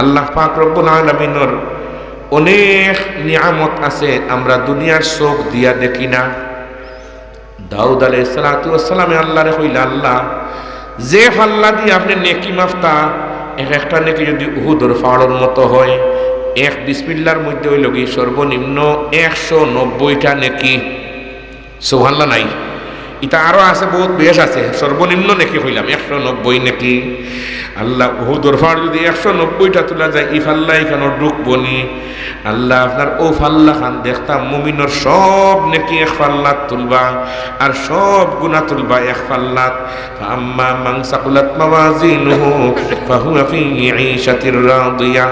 আল্লাহ পাক রব্বুল আলামিনের অনেক নিয়ামত আছে, আমরা দুনিয়ার চোখ দিয়া দেখি না। দাউদ আলাইহিস সালাতু ওয়াস সালামে আল্লাহরে কইলা, আল্লাহ যে ফাল্লা দিয়ে আপনি নেকি মাফতা, একটা নেকি যদি উহুদের পাহাড়ের মতো হয়, এক বিসমিল্লাহর মধ্যে হইল কি সর্বনিম্ন 190টা নেকি। সুবহানাল্লাহ নাই, এটা আরো আছে, বহুত বেশ আছে, সর্বনিম্ন নেকি হইলাম 190 নেকি। আল্লাহ উহুদের পাহাড় যদি 190টা তোলা যায়, ই ফাল্লা এখানে ঢুকবো নি। আল্লাহ আপনার ও ফাল্লা খান দেখতাম মুমিনের সব নেকি এক ফাল্লাত তুলবা, আর সব গুনাহ তুলবা এক ফাল্লাত। আম্মা মান সাকুলাত মাওয়াজিনুহু ফাহুয়া ফি ঈশাতির রাদিয়া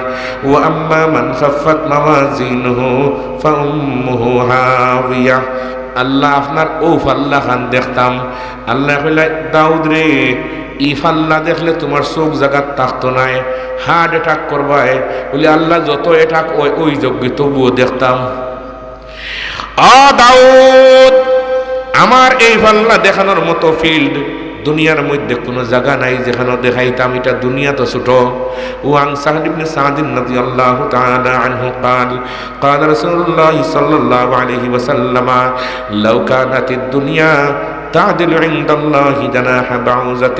ওয়া আম্মা মান খাফফাত মাওয়াজিনুহু ফাউম্মুহু হাওিয়া। আল্লাহ আপনার ও ফাল্লা খান দেখতাম। আল্লাহ কইলা, দাউদ রে, ই ফাল্লা দেখলে তোমার চোখ জাগাত থাকতো নাই, হার্ট অ্যাটাক করবায় বলে আল্লাহ যত অ্যাটাক ওই যোগ্য তবুও দেখতাম। দাউদ, আমার এই ফাল্লা দেখানোর মতো ফিল্ড দুনিয়ার মধ্যে কোনো জায়গা নাই যেখানে দেখাইতাম। এটা দুনিয়া তো ছোট। ওয়াং সাহল ইবনে সাদ রাদিয়াল্লাহু তাআলা আনহু قال قال رسول الله صلى الله عليه وسلم لو كانت الدنيا تعدل عند الله جناح بعوضة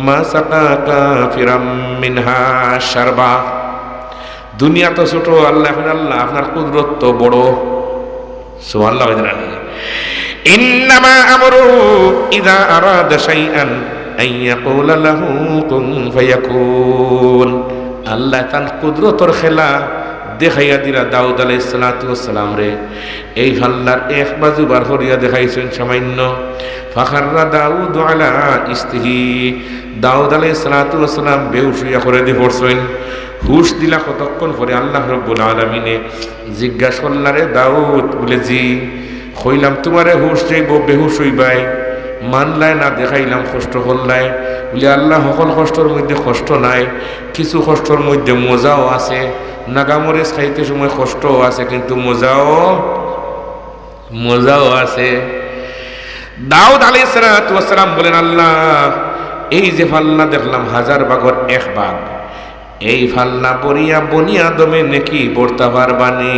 ما سقى كافرا منها شربا। দুনিয়া তো ছোট, আল্লাহ আপনার কুদরত তো বড়। সুবহানাল্লাহ। ইন্নামা আমরু ইযা আরাদা শাইআন আন ইয়াকুলা লাহু কুন ফায়াকুন। আল্লাহ তার কুদরতের খেলা দেখাইয়া দিলা দাউদ আলাইহিস সালাতু ওয়াস সালাম রে। এই হাল্লার এক বাজু বার হরিয়া দেখাইছেন সামান্য। ফাখাররা দাউদ আলা ইস্তিহি, দাউদ আলাইহিস সালাতু ওয়াস সালাম বেহুশ হইয়া করে দিয়ে পড়ছেন। হুশ দিলা কতক্ষণ পরে আল্লাহ রাব্বুল আলামিনে জিজ্ঞাসা করলারে, দাউদ বলে জি। কইলাম তোমারে হুশ যাইব, বেহুশ হইবাই, মানলাই না, দেখাইলাম কষ্ট করলাই। বলে আল্লাহ সকল কষ্টর মধ্যে কষ্ট নাই, কিছু কষ্টর মধ্যে মজাও আছে। নাগামরিচ খাইতে সময় কষ্টও আছে, কিন্তু মজাও আছে। দাউদ আলাইহিস সালাতু ওয়াস সালাম বলেন, আল্লাহ এই যে ফাল্লা দেখলাম 1000 ভাগের 1 ভাগ, এই ফাল্লা বরিয়া বনিয়া দমে নেকি বর্তা পারবানি।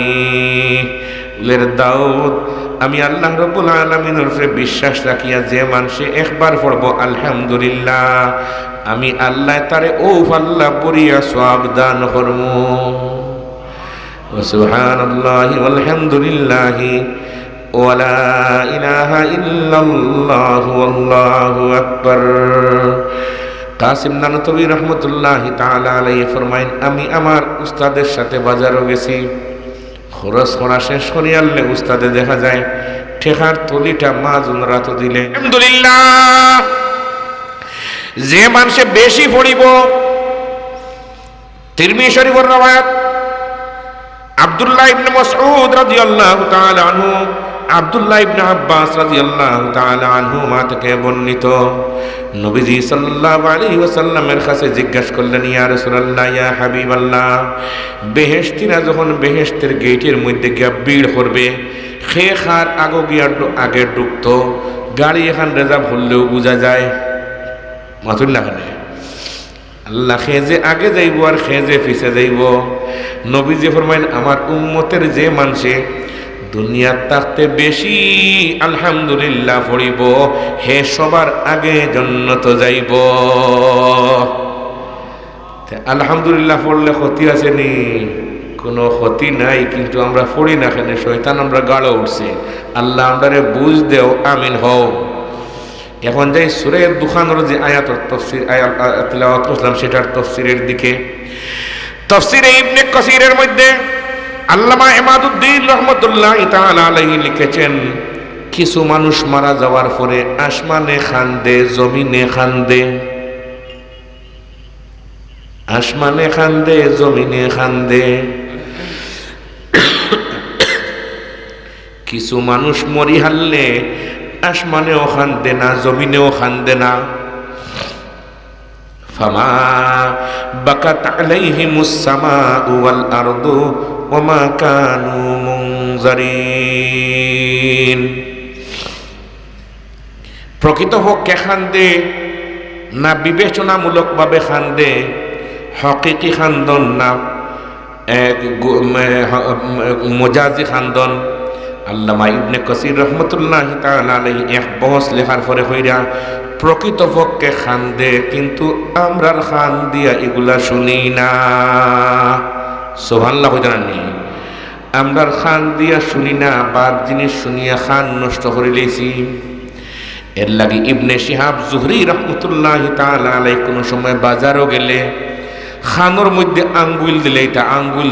বলেন দাউদ, আমি আল্লাহ রাব্বুল আলামিনের উপরে বিশ্বাস রাখিয়া যে মানুষে একবার পড়বো আলহামদুলিল্লাহ, আমি আল্লাহ তারে ও ফাল্লা বরিয়া সওয়াব দান করবো। সুবহানাল্লাহি ওয়ালহামদুলিল্লাহি ওয়ালা ইলাহা ইল্লাল্লাহু আল্লাহু আকবার। কাসিম নানতবী রহমতুল্লাহি তাআলা আলাইহি ফরমায়েন, আমি আমার উস্তাদের সাথে বাজারও গেছি। খরচ করা শেষ করি আনলে উস্তাদে দেখা যায় ঠেকার তলিটা মাজুন রাত দিলে। আলহামদুলিল্লাহ, যে মানুষে বেশি পড়িব। তিরমিজি শরীফের রওয়ায়াত, আব্দুল্লাহ ইবনে মাসউদ রাদিয়াল্লাহু তাআলা আনহু, আব্দুল্লাহ ইবনে আব্বাস রাদিয়াল্লাহু তাআলা আনহুমা থেকে বর্ণিত, নবীজি সাল্লাল্লাহু আলাইহি ওয়াসাল্লামের কাছে জিজ্ঞাসা করলেন, ইয়া রাসূলুল্লাহ, ইয়া হাবিবাল্লাহ, বেহেশতিরা যখন বেহেশতের গেটের মধ্যে গিয়া ভিড় করবে, খেখার আগে ঢুকতো, গাড়ি এখান রিজার্ভ হলেও বোঝা যায় মাথুর না খানে। আল্লাহ খেজে আগে যাইব আর খেজে পিছে যাইব। নবীজি ফরমাইন, আমার উম্মতের যে মানুষে দুনিয়ার থাকতে বেশি আলহামদুলিল্লাহ পড়িব, হে সবার আগে জান্নাত যাইব। আলহামদুলিল্লাহ পড়লে ক্ষতি আছে নি? কোনো ক্ষতি নাই, কিন্তু আমরা পড়ি না কেন? শয়তান আমরা গাড়ো উঠছে। আল্লাহ আমারে বুঝ দেও, আমিন হও। এখন যাই সূরা দুখানের যে আয়াতের তাফসীর তিলাওয়াত করলাম, সেটার তাফসীরের দিকে। তাফসীরে ইবনে কাসিরের মধ্যে আল্লামা ইমাদুদ্দিন রাহমাতুল্লাহি তাআলা আলাইহি লিখেছেন, কিছু মানুষ মারা যাওয়ার পরে আসমানে খান্দে, জমিনে খান্দে, আসমানে খান্দে, জমিনে খান্দে। কিছু মানুষ মরি হারলে আসমানেও খান্দে না, জমিনেও খান্দে না। ফামা বাকাত আলাইহিমুস সামাউ ওয়াল আরদু ওয়ামা কানু মুনজারিন। প্রকৃতপক্ষে খান্দে না বিবেচনামূলকভাবে খান্দে, হকিকি খান্দন না মজাজি খান্দন। আল্লামা ইবনে কাসির রহমতুল্লাহি তাআলা আলাইহি এক বহস লেখার পরে হইরা প্রকৃতপক্ষে খান্দে, কিন্তু আমরার খান দিয়া এগুলা শুনি না। সুবহানাল্লাহ জানানি, আমরার খান দিয়া শুনি না, বাদ জিনিস শুনিয়া খান নষ্ট করে লইছি। এর লাগি ইবনে শিহাব জুহরি রহমতুল্লাহি তাআলা আলাইহি কোন সময় বাজারও গেলে খানোর মধ্যে আঙ্গুল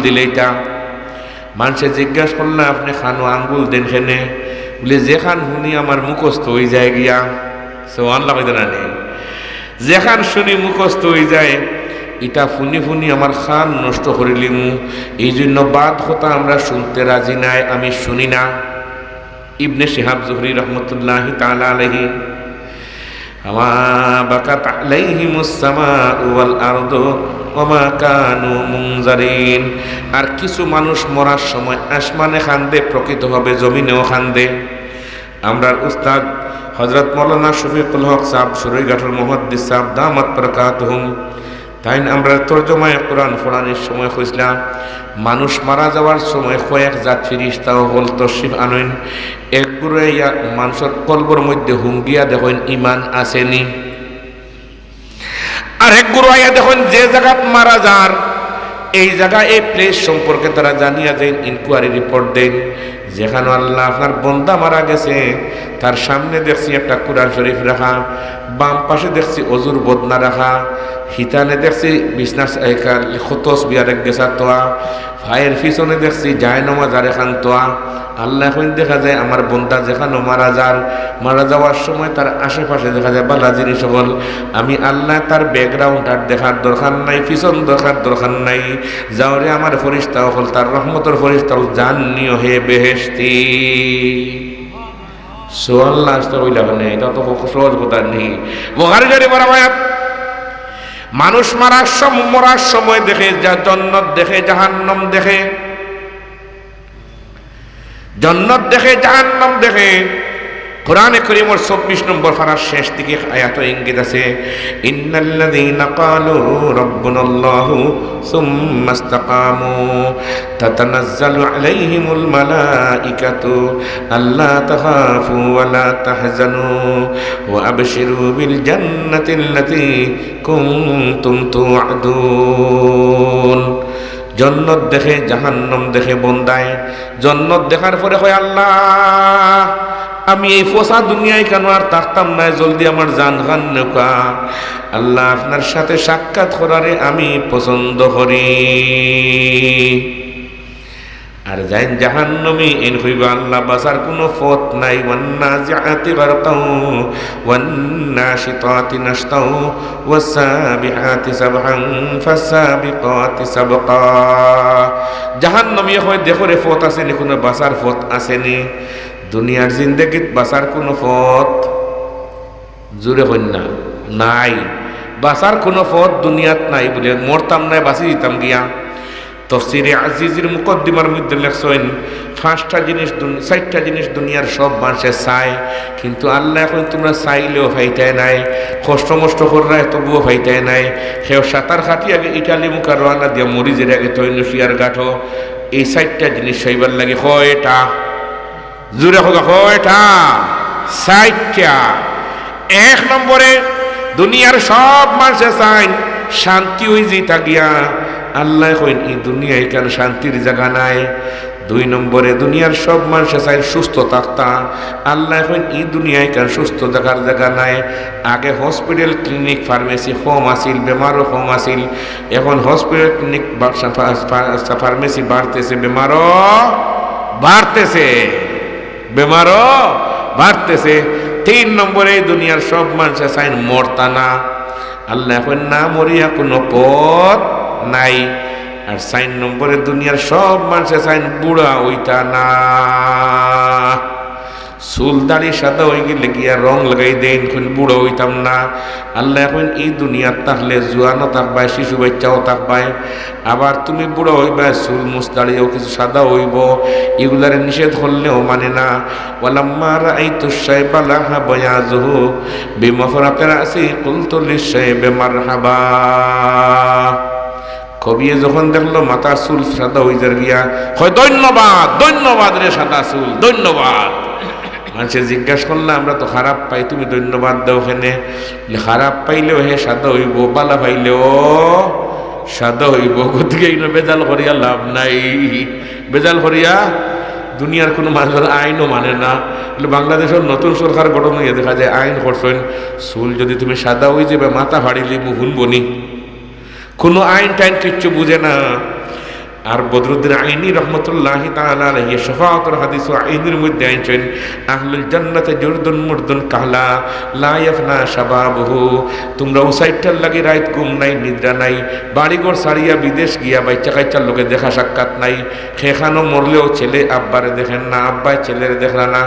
দিলেইটা মানুষে জিজ্ঞাসা করলে আপনি খানো আঙ্গুল দেন খেনে, বলে যে খান শুনি আমার মুখস্থ হয়ে যায় গিয়া। সুবহানাল্লাহ জানানি, যে খান শুনি মুখস্থ হয়ে যায়, এটা ফুনি আমার খান নষ্ট করিলিমু, এই জন্য বাদ কথা আমরা শুনতে রাজি নাই, আমি শুনি না। ইবনে শিহাব জুহরি রহমতুল্লাহি তাআলা আলাইহি আমা বাকাত আলাইহিমুস সামাউ ওয়াল আরদু ওমা কানু মুনজারিন। আর কিছু মানুষ মরার সময় আসমানে খান্দে, প্রকৃতভাবে জমিনেও খান্দে। আমরার উস্তাদ হযরত মাওলানা শফিকুল হক সাহেব সুরাইঘাটের মুহাদ্দিস সাহেব দামাত বারাকাতুহুম, তাই আমরা তরজমায়ে কোরআন পড়ানোর সময় কইছিলাম মানুষ মারা যাওয়ার সময় কয়েক জাত ফিরিস্তাও হল তশরিফ আনেন। এক গুড়ে মানুষের কলবর মধ্যে হুঙ্গিয়া দেখেন ইমান আসেনি, আর এক গুরু আয়া দেখুন যে জায়গাত মারা যার এই জায়গা এই প্লেস সম্পর্কে তারা জানিয়া দেন, ইনকোয়ারি রিপোর্ট দেন। যেখানে আল্লাহ আপনার বন্দা মারা গেছে তার সামনে দেখছি একটা কুরআন শরীফ রাখা, বাম পাশে দেখছি অজুর বদনা রাখা, হিতানে দেখছি বিছনার খতস বিয়ারেক গেছা তোয়া, ভাইয়ের পিছনে দেখছি জায়নামাজ আর এখান তোয়া। আল্লাহ এখন দেখা যায় আমার বন্দা যেখানে মারা যাওয়ার সময় তার আশেপাশে দেখা যায় বালা জিনিস সকল, আমি আল্লাহ তার ব্যাকগ্রাউন্ড আর দেখার দরকার নাই, পিছন দরকার নাই, যাওরে আমার ফরিস্তা হল তার রহমতের ফরিস্তা হল জান্নিও হে বেহেশতি। সুবহানাল্লাহ আসতে কইলা মানে এটা তো সহজ কথা নেই। বুখারী শরীফ বরাবর মানুষ মরার সময় দেখে যা জান্নাত দেখে, জাহান্নাম দেখে, জান্নাত দেখে, জাহান্নাম দেখে। কোরআনে কারীমের ২৪ নম্বর পারার শেষ দিকে আয়াত ইঙ্গিত আছে, ইন্নাল্লাযীনা ক্বালু রাব্বুনাল্লাহু সুম্মা ইসতাকামু তাতানাজ্জালু আলাইহিমুল মালাইকাতু আল্লা তাখাফু ওয়া লা তাহজানু ওয়া আবশিরু বিল জান্নাতিল্লাতী কুনতুম তুআদুন। জান্নাত দেখে, জাহান্নাম দেখে বন্দায়। জান্নাত দেখার পরে হয় আল্লাহ আমি এই ফসা দুনিয়ায় কেন আর থাকতাম না, জলদি আমার জান খান নৌকা। আল্লাহ আপনার সাথে সাক্ষাৎ করারে আমি পছন্দ করি। আর যাই জাহান্নামী এন হইবা আল্লাহ বাসার কোনো পথ নাই। ওয়ান্নাজিআতি গারকাও ওয়ান্নাশিতাতি নাশতাও ওয়াসাবিহাতি সাবহান ফাসাবিকাতি সাবকা। জাহান্নামী হয় দেখো রে পথ আছে নি, কোনো বাসার পথ আসেনি। দুনিয়ার জিন্দেগিত বাসার কোনো পথ জোরে হইন না নাই, বাসার কোনো পথ দুনিয়াত নাই। বলে মরতাম নাই, বাঁচি দিতাম গিয়া। তফসিরে আজিজের মুকদ্দিমার মধ্যে লেখছেন 5টা জিনিস 4টা জিনিস দুনিয়ার সব মানুষে চায়, কিন্তু আল্লাহ এখন তোমরা চাইলেও ফাইটায় নাই, কষ্ট মষ্ট কররা তবুও ফাইটায় নাই। সেও সাঁতার খাটি আগে ইটালি মুখা রওনা দিয়া মরিজের আগে তৈন শিয়ার গাঠো। এই 4টা জিনিস চাইবার লাগে কয়টা? জোরে হোক কয়টা? 4টা। 1 নম্বরে দুনিয়ার সব মানুষে চায় শান্তি হয়ে যেটা গিয়া। আল্লাহ কইন এই দুনিয়ায় কেন শান্তির জায়গা নাই। 2 নম্বরে দুনিয়ার সব মানুষে চাই সুস্থ থাকতা। আল্লাহ কইন এই দুনিয়ায় কেন সুস্থ থাকার জায়গা নাই। আগে হসপিটাল ক্লিনিক ফার্মেসি কম আসিল, বেমারও কম আসিল। এখন হসপিটাল ক্লিনিক ফার্মেসি বাড়তেছে, বেমারও বাড়তেছে, বেমারও বাড়তেছে। 3 নম্বরে দুনিয়ার সব মানুষে চাই মরতা না। আল্লাহ কইন না মরিয়া কোনো পথ নাই। আর 4 নম্বরে দুনিয়ার সব মানুষে চাইন বুড়া ওইটা না। চুল দাড়ি সাদা হয়ে গেলে গিয়া রং লাগাই দেন, বুড়ো হইতাম না। আল্লাহ এখন এই দুনিয়ার থাকলে জোয়ানও থাকবায়, শিশু বাচ্চাও থাকবায়। আবার তুমি বুড়ো হইবা, চুল মুছ দাড়িও কিছু সাদা হইব, এগুলারে নিষেধ করলেও মানে না। ওয়ালাম্মা রাআইতু শাইবা লাহা বায়াজুহু বিমাফরাতির রাসি কুলতু লিশ-শাইবি মারহাবা। কবিয়ে যখন দেখলো মাথার চুল সাদা হয়ে যার গিয়া হয় ধন্যবাদ ধন্যবাদ রে সাদা চুল ধন্যবাদ। মানুষে জিজ্ঞাসা করলে আমরা তো খারাপ পাই, তুমি ধন্যবাদ দাও ওখানে। খারাপ পাইলেও হে সাদা হইব, বালা পাইলেও সাদা হইব। গতিকে বেজাল করিয়া লাভ নাই, বেজাল করিয়া দুনিয়ার কোনো মানুষের আইনও মানে না। বাংলাদেশের নতুন সরকার গঠন হইয়া দেখা যায় আইন করছেন চুল যদি তুমি সাদা হয়ে যাবে মাথা ফাড়িলে মুহুন বনি, কোনো আইন টাইন কিচ্ছু বুঝে না। আর বদরুদ্দিন আইনি রহমতুল্লাহি তাআলা আলাইহি শাফাআতুর হাদিস ও আইনের মধ্যে আইছেন আহলুল জান্নাতে জুরদুন মুরদুন কাহলা লা ইয়াফনা শাবাবুহু। তোমরা উসাইটার লাগি রাত ঘুম নাই, নিদ্রা নাই, বাড়িঘর ছাড়িয়া বিদেশ গিয়া বাচ্চা কাচ্চার লোকে দেখা সাক্ষাৎ নাই, খেখানো মরলেও ছেলে আব্বারে দেখেন না, আব্বাই ছেলের দেখলা না,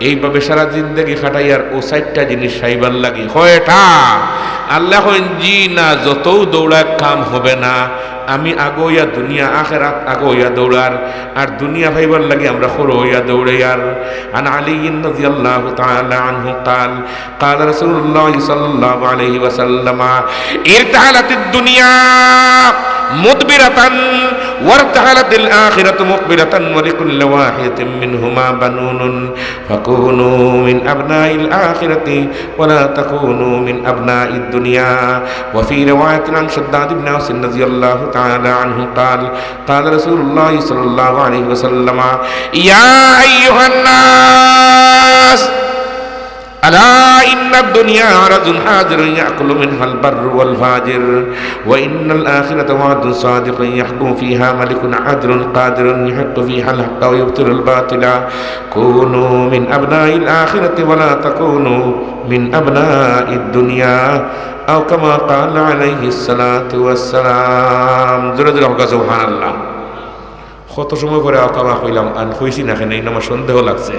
এইভাবে সারা জিন্দেগি খাটাইয়ার ওসাইটটা জিনিস সাইবার লাগি হয়টা আল্লাহ জি না, যতও দৌড়া কাম হবে না। আমি আগোয়া দুনিয়া আখেরাত আগোয়া দৌড়ার, আর দুনিয়া ভাইবার লাগে আমরা খরো হইয়া দৌড়াই। আর আন আলী রাদিয়াল্লাহু তাআলা আনহু قال قال رسول الله صلى الله عليه وسلم ارتحلت الدنيا مدبرة وارتحلت الآخرة مقبلة ولكل واحدة منهما بنون فكونوا من أبناء الآخرة ولا تكونوا من أبناء الدنيا. وفي رواية عن شداد بن أوس رضي الله تعالى عنه قال قال رسول الله صلى الله عليه وسلم يا أيها الناس ألا إن الدنيا عرض حاضر يأكل منها البر والفاجر وإن الآخرة وعد صادق يحكم فيها ملك عدل قادر يحق فيها الحق ويبطل الباطل كونوا من أبناء الآخرة ولا تكونوا من أبناء الدنيا أو كما قال عليه الصلاة والسلام. سبحان الله. কত সময় পরে আকামা কইলাম আন কইছি না কেন আমার সন্দেহ লাগছে।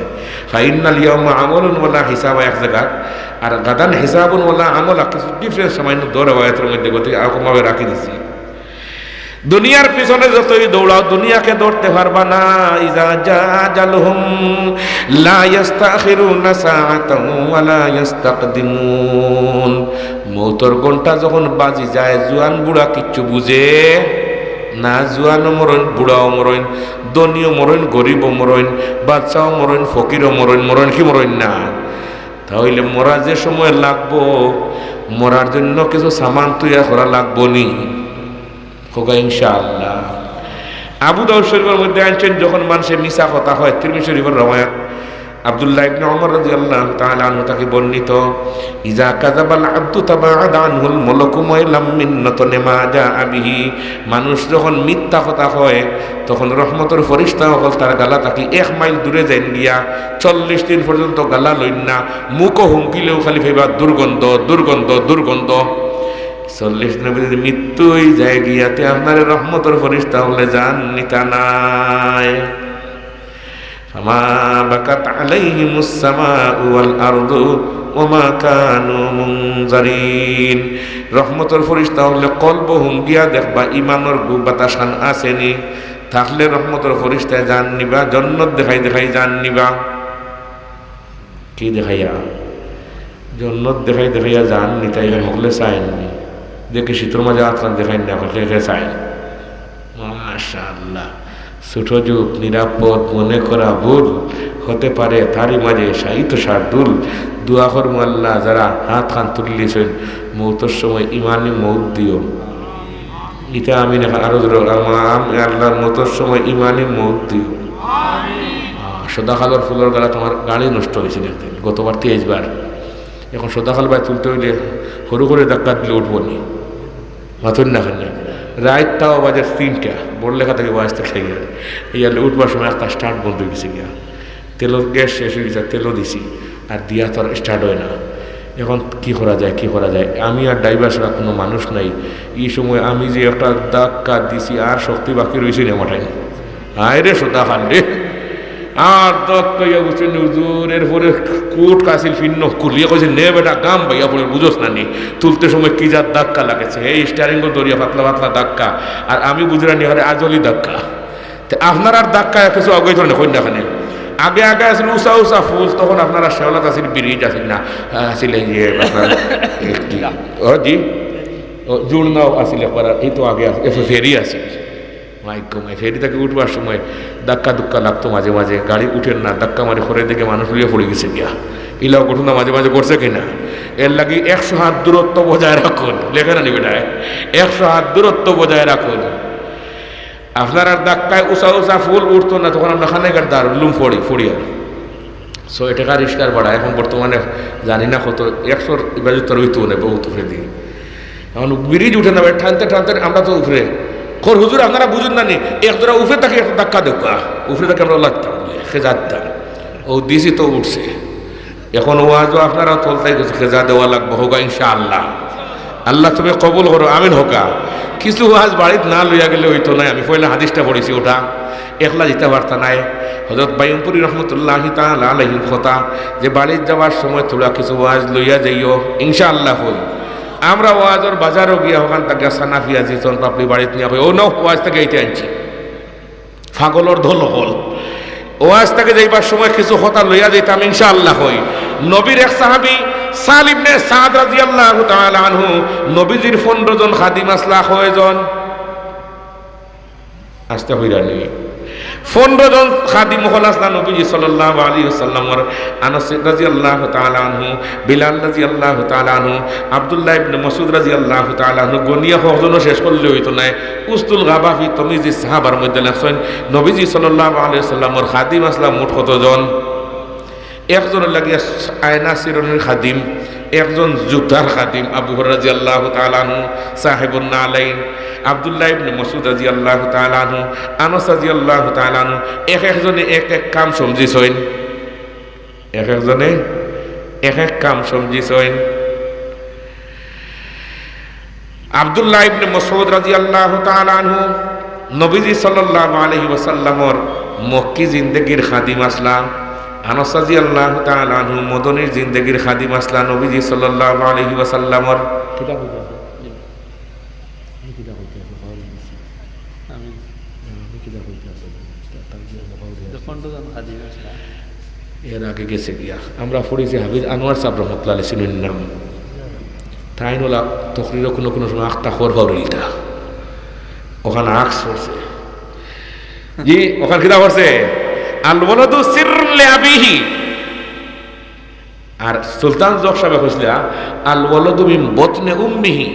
ফাইনাল ইয়াউমা আমালুন ওয়ালা হিসাব এক জায়গা, আর গাদান হিসাবুন ওয়ালা আমল কিছু ডিফারেন্স সামান্য দৌড় আয়াতের মধ্যে গতি আকামাবে রাখি দিছি। দুনিয়ার পিছনে যতই দৌড়াও দুনিয়াকে দৌড়তে পারবা না। ইজা জাজালহুম লা ইস্তাখিরুনা সাআতান ওয়ালা ইস্তাকদিমুন। মৌতর ঘন্টা যখন বাজি যায় জুয়ান বুড়া কিচ্ছু বুঝে না, জুয়ানও মরণ, বুড়াও মরণ, ধনীও মরণ, গরিবও মরণ, বাচ্চাও মরণ, ফকিরও মরণ, মরণ কি মরণ না। তাহলে মরা যে সময় লাগবো, মরার জন্য কিছু সামান তৈরি করা লাগবো নি হোকা ইনশাআল্লাহ। আবু দাউদ শরীফের মধ্যে আনছেন যখন মানুষের মিশা কথা হয়, তিরমিজি শরীফের রওয়ায়াত আব্দুল্লাহ ইবনে ওমর রাদিয়াল্লাহু তাআলা আনহু তাকে বর্ণিত ইজা কাযাবাল আবদু তাবাআদা আনহুল মালাকু মাইলাম মিন্নাতুন মা জাআ বিহি। মানুষ যখন মিথ্যা কথা হয় তখন রহমতের ফেরেশতা হল তার গালা তাকে 1 মাইল দূরে যাইন গিয়া 40 দিন পর্যন্ত গালা লইন না, মুখও হুঙ্কিলেও খালি ভাইবা দুর্গন্ধ দুর্গন্ধ দুর্গন্ধ। 40 দিনের ভিতরে মৃত্যুই যায় গিয়াতে আপনার রহমতের ফেরেশতা হলে জান নিতা নাই। ফামা বাকাত আলাইহিমুস সামাউ ওয়াল আরদু ওমা কানু মুনজারিন। রহমতের ফেরেশতা হলে কলব হুঙ্গিয়া দেখবা ইমানের গু বাতাসান আসেনি, থাকলে রহমতের ফেরেশতায় জান নিবা, জান্নাত দেখাই দেখাই জান নিবা। কি দেখাইয়া? জান্নাত দেখাই দেখাইয়া জান নিতাই হলে চাইনি দেখে শীতর মাঝে আত্রান দেখাই না খেয়ে চাই। মাশাআল্লাহ, ছোট যুগ নিরাপদ মনে করা ভুল হতে পারে, তারই মাঝে সাহিত্য শার্দুল দোয়া করবো আল্লাহ যারা হাত খান তুলিয়েছেন মৌতের সময় ইমানি মৌত দিও। এটা আমি আরো আল্লাহর মৌতের সময় ইমানি মৌত দিও। সদাখালর ফুলের গালা তোমার গাড়ি নষ্ট হয়েছিল একদিন, গতবার 23 বার। এখন সদাখাল বাই তুলতে হইলে সরু করে ধাক্কা দিলে উঠবো নি, মাথুর না খান রাত তাও বাজার 3টা বড় লেখা থেকে বাজতে খাইয়া ইয়ালে উঠবার সময় একটা স্টার্ট বন্ধ হয়ে গেছে গিয়া, তেলের গ্যাস শেষ হয়ে গেছে, তেলও দিছি আর দিয়া তো আর স্টার্ট হয় না। এখন কি করা যায় কি করা যায়, আমি আর ড্রাইভার ছাড়া কোনো মানুষ নাই। এই সময় আমি যে একটা ধাক্কা দিছি আর শক্তি বাকি রয়েছে না মাঠাই, আয় রে সোদা খান রে, আর ধাক্কাইয়া বুঝছেন হুজুর। এরপরে কোট কাছিল ফিন্ন কুলিয়া কইছে নে বেটা গাম ভাইয়া পড়ে বুঝোস না নি, তুলতে সময় কি যার ধাক্কা লাগেছে, এই স্টারিঙ্গ দরিয়া পাতলা পাতলা ধাক্কা, আর আমি বুঝরানি হারে আজলি ধাক্কা। আপনার আর ধাক্কা কিছু আগে ধরনের কন্যাখানে আগে আগে আসলে উষা উষা ফুল, তখন আপনারা শেওলাত আসিল, ব্রিজ আসিল না, আসিল জি জুড়নাও আসিল একবার, এই তো আগে ফেরি আছে মাই ফেরি থেকে উঠবার সময় ধাক্কা ধুক্কা লাগতো মাঝে মাঝে, গাড়ি উঠেন না, ধাক্কা মারে ঘরে দেখে মানুষ উড়িয়ে পড়ে গেছে গিয়া। ইলাও ঘটনা মাঝে মাঝে করছে কিনা। এর লাগি 100 হাত দূরত্ব বজায় রাখুন, লেখে না নিবেটায়, 100 হাত দূরত্ব বজায় রাখুন। আপনার আর ধাক্কায় উঁচা উঁচা ফুল উঠতো না, তখন আমরা খানেকার দার লুম ফড়ি আর 100 টাকা রিক্সার ভাড়া এখন বর্তমানে জানি না কত, 100 এবার তোর হইতো না বহুত উঠে দিয়ে। এখন ব্রিজ উঠে না, টানতে টানতে আমরা তো উপরে খোর হুজুর আপনারা বুঝুন না নি, একজোড়া উফরে থাকে একটা ধাক্কা দেখা, উফরে থাকে আমরা লাগতাম খেজারতাম, ও দিছি তো উঠছে। এখন ওয়াজও আপনারা চলতাই গেছে, খেজা দেওয়া লাগবো হোক ইনশাআল্লাহ। আল্লাহ তুমি কবুল করো, আমিন হোকা। কিছু ওয়াজ বাড়িতে না লইয়া গেলে হইতো নাই। আমি পয়লা হাদিসটা পড়েছি, ওটা একলা যেতে পারতা নাই। হযরত বাইয়ুমপুরি রহমতুল্লাহি তাআলা আলাইহির কথা যে বাড়িতে যাওয়ার সময় তোরা কিছু ওয়াজ লইয়া যাইও ইনশাআল্লাহ। হই আমরা ওয়াজর বাজারও গিয়া ওখান থেকে সানাফিয়া জিতন পাপড়ি বাড়িতে নিয়ে ও না ওয়াজ থেকে এইটা আনছি ফাগলর ধল হল। ওয়াজ থেকে যাইবার সময় কিছু কথা লইয়া যাইতাম ইনশাআল্লাহ। হই নবীর এক সাহাবী সাল ইবনে সাদ রাদিয়াল্লাহু তাআলা আনহু, নবীজির 15 জন খাদিম আসলা কয়জন? আসতে হইরানি 15 জন খাদিম হল আসলা নবীজি সাল্লাল্লাহু আলাইহি ওয়াসাল্লামের। আনাস রাদিয়াল্লাহু তাআলা আনহু, বিলাল রাদিয়াল্লাহু তাআলা আনহু, আব্দুল্লাহ ইবনে মাসউদ রাদিয়াল্লাহু তাআলা আনহু, গনিয়া কয়জনও শেষ করলে হইতো না। উস্তুল গাবা ফি তামিজি সাহাবার মধ্যে লেখছেন নবীজি সাল্লাল্লাহু আলাইহি ওয়াসাল্লামের খাদিম আসলা মোট কতজন? একজনের লাগিয়া আয়না সিরনের খাদিম, একজন জুতার খাদিম আবু হুরায়রা রাদিয়াল্লাহু তাআলা আনহু সাহেবুন নালাইন, আব্দুল্লাহ ইবনে মাসউদ রাদিয়াল্লাহু তাআলা আনহু, আনাস রাদিয়াল্লাহু তাআলা আনহু। একজনে এক এক কাম সমঝিছেন, একজনে এক এক কাম সমঝিছেন। আব্দুল্লাহ ইবনে মাসউদ রাদিয়াল্লাহু তাআলা আনহু নবীজি সাল্লাল্লাহু আলাইহি ওয়াসাল্লামের মক্কি জিন্দেগীর খাদিম আসলা। আনাস রাদিয়াল্লাহু তাআলা আনহু মদনীর জিন্দেগীর খাদিম আসলা নবীজি সাল্লাল্লাহু আলাইহি ওয়াসাল্লামের। এর আগে গেছে গিয়া আমরা পড়েছি হাফিজ আনোয়ার সাহেব রহমতুল্লাহ আলাইহি সিনুর নাম তাই নোলা তখরিরও কোনো কোনো সময় আখটা খরভার ইলটা ওখানে আখ পড়ছে জি, ওখানে কিতা করছে আল ওয়ালাদু সিররুন লিআবিহি। আর সুলতান জক সাহেব কইছিল আল ওয়ালাদু মিন বাতনি উম্মিহি।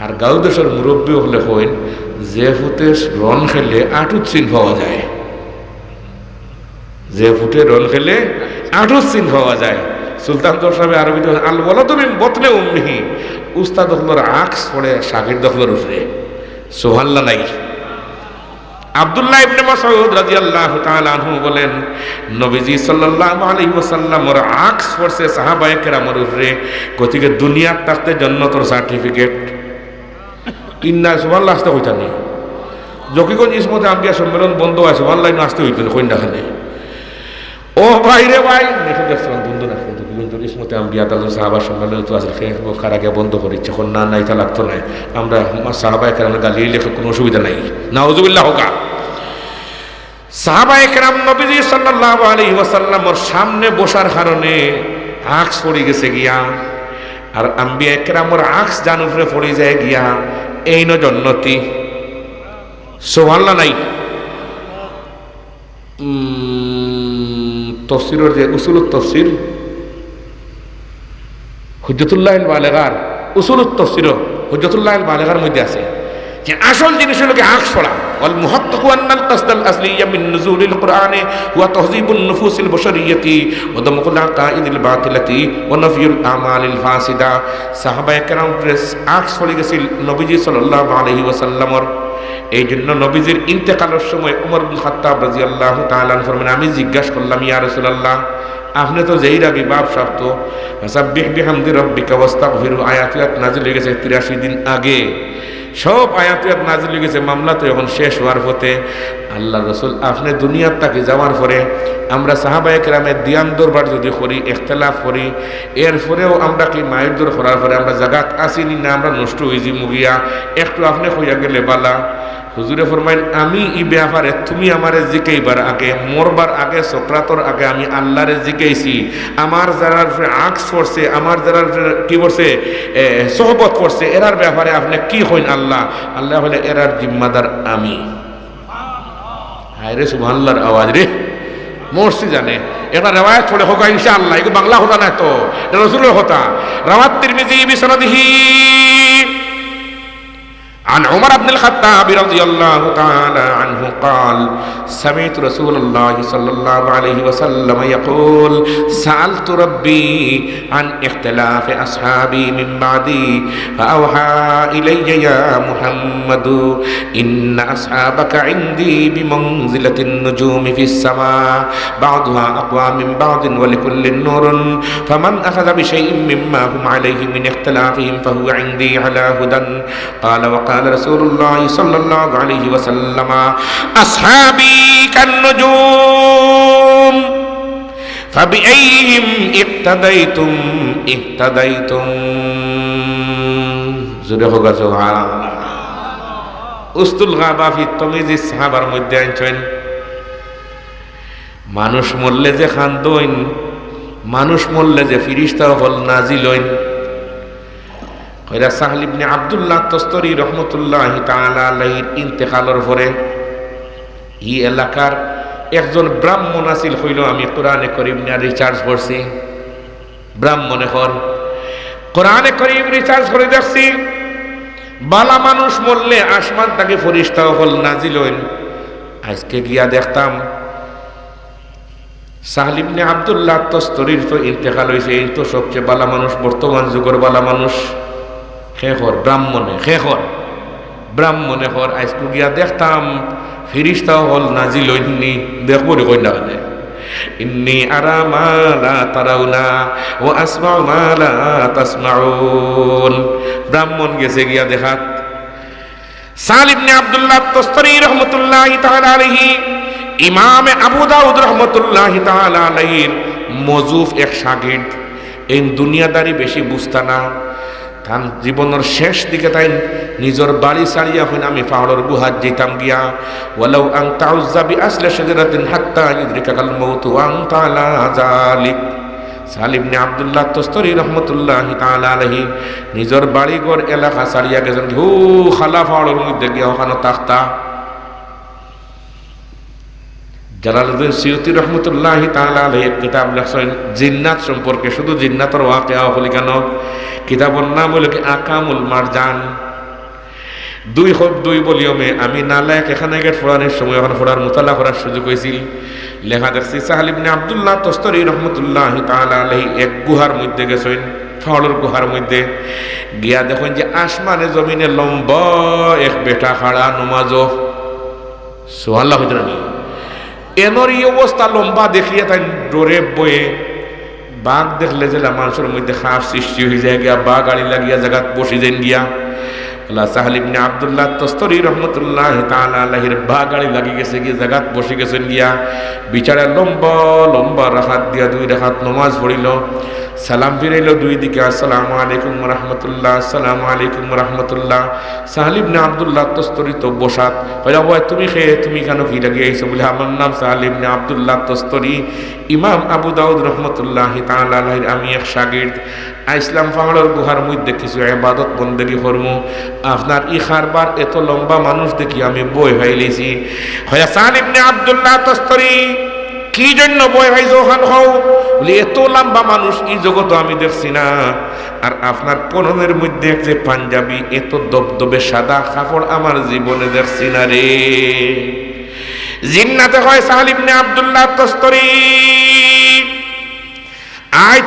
আর গাউদেশের মুরব্বী হলে কইন যে ফুটে রন খেলে আটুত চিন পাওয়া যায়, যে ফুটে রন খেলে আটুত চিন পাওয়া যায়। সুলতান জক সাহেব আরবিতে আল ওয়ালাদু মিন বাতনি উম্মিহি। উস্তাদ হলোর আক্স পড়ে শাগির্দ হলোর উপরে সুবহানাল্লাহ নাই। আব্দুল্লাহ ইবনে মাসউদ রাদিয়াল্লাহু তাআলা আনহু বলেন নবীজি সাল্লাল্লাহু আলাইহি ওয়াসাল্লামের আক্স পড়ছে সাহাবায়ে কেরামের উপরে। গতিকে দুনিয়ার তাকতে জান্নাতের সার্টিফিকেট ইন্না সুবহানাল্লাহ আসতে হইতা নেই। জকিগঞ্জ ইসমতে আম্বিয়া সম্মেলন বন্ধ আছে, সুবহানাল্লাহ আসতে হইতো না কইন্ডা খানে। ও ভাই রে ভাই নেটে দেখছেন বন্ধু না জকিগঞ্জ ইসমতে আম্বিয়া তাদের সাহাবা সম্মেলন তো আছে খেয়ে খার আগে বন্ধ করেছে। এখন না না এটা লাগতো না, আমরা সাহাবায়ে কেরামের গালি লেখা কোনো অসুবিধা নাই। নাউজুবিল্লাহ হোকা। সাহাবায়ে কেরাম নবীজি সাল্লাল্লাহু আলাইহি ওয়াসাল্লামের সামনে বসার কারণে আক্স পড়ে গেছে গিয়া। আর আম্বিয়া কেরামের আক্স জান উপরে পড়ে যায় গিয়া এই ন জন্নতি সুবহানাল্লাহ নাই। তফসিরের যে উসুলুত তফসির হুজ্জাতুল্লাহিল বালিগার উসুলুত তফসির হুজ্জাতুল্লাহিল বালিগার মধ্যে আছে যে আসল জিনিস হলো কি আক্স পড়া। ওয়াল মুহাক্কিকু আন্নাল কাসদাল আসলিয়্যা মিন নুজুলিল কুরআনি হুয়া তাহযীবুন নুফুসিল বাশারিয়্যাতি ওয়া দামকুল আকাইদিল বাতিলাতি ওয়া নাফিউল আমালিল ফাসিদা। সাহাবায়ে কেরাম আক্স পড়ে গেছিল নবীজি সাল্লাল্লাহু আলাইহি ওয়াসাল্লামের। এই জন্য নবীজির ইন্তেকালের সময় উমর বিন খাত্তাব রাদিয়াল্লাহু তাআলা আনহু ফরমান আমি জিজ্ঞাসা করলাম ইয়া রাসূলুল্লাহ আপনি তো যেই রাবি বাপ সাবত সাব্বিহ বিহামদি রাব্বিকা ওয়াস্তাগফিরু আয়াত নাযিল হয়ে গেছে 83 দিন আগে। সব আয়াত নাযিল হয়ে গেছে, মামলা তো এখন শেষ হওয়ার পথে। আল্লাহ রসুল আপনি দুনিয়ার তাকে যাওয়ার পরে আমরা সাহাবায়ে কেরামের দিয়ান দরবার যদি করি ইখতিলাফ করি এরপরেও আমরা কি মায়ের দর করার পরে আমরা জাগাত আসিনি না আমরা নষ্ট হয়ে যাই মুগিয়া একটু আপনি হইয়া গেলে বালা। হুজুরে ফরমাইন আমি ই ব্যাপারে তুমি আমারে জিকাইবার আগে মরবার আগে সক্রাতর আগে আমি আল্লাহরে জিকাইছি আমার যারা আক্স করছে আমার যারা কি করছে সোহবত করছে এরার ব্যাপারে আপনি কি হইন আল্লাহ আল্লাহ হলে এরার জিম্মাদার আমি হায় রে সুবহানাল্লাহর আওয়াজ রে মরছি জানে এটা রেওয়ায়াত পড়ে হোক ইনশাআল্লাহ এগুলো বাংলা হতা না তো এটা রাসূলের হতা রাওয়াত তিরমিজি বিসনাদিহি عن عمر بن الخطاب رضي الله تعالى عنه قال سمعت رسول الله صلى الله عليه وسلم يقول سألت ربي عن اختلاف أصحابي من بعدي فأوحى إلي يا محمد إن أصحابك عندي بمنزلة النجوم في السماء بعضها أقوى من بعض ولكل نور فمن أخذ بشيء مما هم عليه من اختلافهم فهو عندي على هدى قال وقال رسول الله صلى الله عليه وسلم أصحابي كالنجوم فبأيهم اقتديتم اهتديتم زرهو سبحان الله উস্তুল গাবা ফি তমিজি সাহাবার মধ্যে আনছেন মানুষ মরলে যে খান্দইন মানুষ মরলে যে ফিরিস্তা হল নাজিল হইন কইরা সাহল ইবনে আব্দুল্লাহ তস্তরি রহমতুল্লাহি তাআলা আলাইহির ইন্তেকালের পরে এই এলাকার একজন ব্রাহ্মণ আছিল হইল আমি কোরআনে কারীম নিয়ে রিসার্চ করছি ব্রাহ্মণে হন কোরআনে কারীম রিসার্চ করে দেখছি বালা মানুষ মরলে আসমান থেকে ফেরেশতা হল নাজিল হইন আজকে গিয়া দেখতাম সাহল ইবনে আব্দুল্লাহ তস্তরির তো ইন্তেকাল হইছে এই তো সবচেয়ে বালা মানুষ বর্তমান যুগের বালা মানুষ খেখর ব্রাহ্মণে হর আজকে গিয়া দেখতাম ফিরিস্তা হল নাজিল হইনি দেখবো রে কই না ইন্নী আরা মা লা তারাউনা ওয়া আসমাউ মা লা তাসমাউন ব্রাহ্মণ গেছে গিয়া দেখাত সাহল ইবনে আব্দুল্লাহ তস্তরি রাহমাতুল্লাহি তাআলা আলাইহি ইমাম আবু দাউদ রাহমাতুল্লাহি তাআলা আলাইহির মজুফ এক শাগির্দ এই দুনিয়াদারি বেশি বুঝতা না তার জীবনের শেষ দিকে তাই নিজের বাড়ি ছাড়িয়া হইন আমি পাহাড়ের গুহাত যেতাম গিয়া ওয়ালাউ আন তাউজ্জা বিআসলি শাজারাতিন হাত্তা ইউদরিকাল মাউত ওয়া আনতা আলা যালিক সাহল ইবনে আব্দুল্লাহ তস্তরি রাহমাতুল্লাহি তাআলা আলাইহি নিজের বাড়িঘর এলাকা ছাড়িয়া গেছেন হু খালা পাহাড়ের মধ্যে গিয়া ওখানে তাখতা জালালউদ্দিন সিয়ুতি রহমতুল্লাহি তাআলা আলাইহি এক কিতাব লেখছেন জিন্নাত সম্পর্কে শুধু জিন্নাতের ওয়াকিয়া হল কেন কিতাবের নাম হলো কি আকামুল মারজান দুই ভলিউমে আমি নালায়েক এখানে গেট পড়ানোর সময় এখন পড়ার মোতালা করার সুযোগ হয়েছিল লেখা দেখছি সাহল ইবনে আব্দুল্লাহ তস্তরি রহমতুল্লাহি তাআলা আলাইহি এক গুহার মধ্যে গেছেন ফাওয়ালের গুহার মধ্যে গিয়া দেখেন যে আসমানে জমিনে লম্বা এক বেটা খাড়া নমাজও সুবহানাল্লাহ হইতানি এনর এই অবস্থা লম্বা দেখিয়ে তাই ডোরে বয়ে বাঘ দেখলে যে মানুষের মধ্যে খাপ সৃষ্টি হয়ে যায় গিয়া বাঘ গাড়ি লাগিয়া জায়গাত বসে যান গিয়া আল্লাহ সাহল ইবনে আব্দুল্লাহ তস্তরি রহমতুল্লাহি তাআলা আলাইহির বাঘ গাড়ি লাগি গেছে গিয়ে জায়গাত বসে গেছেন গিয়া বিচারে লম্বা রাখাত দিয়া 2 রাকাত নামাজ পড়িল সালাম ফিরাইল দুই দিকে আসসালামু আলাইকুম ওয়া রাহমাতুল্লাহ আসসালামু আলাইকুম ওয়া রাহমাতুল্লাহ সাহল ইবনে আব্দুল্লাহ তস্তরি তো বসাত কইলা ওই তুমি কেন কি লাগি আইছো বলে আমার নাম সাহল ইবনে আব্দুল্লাহ তস্তরি ইমাম আবু দাউদ রহমতুল্লাহি তাআলা আলাইহির আমি এক শাগির্দ ইসলাম পাহাড়ের গুহার মধ্যে কিছু ইবাদত বন্দেগী করমু আপনার ই খারবার এত লম্বা মানুষ দেখি আমি বই হইলেছি হয় সাহল ইবনে আব্দুল্লাহ তস্তরি কি জন্য বই হইছো খান হও বলি এত লম্বা মানুষ এই জগৎ আমি দেখছি না আর আপনার পরনের মধ্যে এক যে পাঞ্জাবি এত দবদবে সাদা কাপড় আমার জীবনে দেখছি না রে জিন্নাতে হয় সাহল ইবনে আব্দুল্লাহ তস্তরি আজ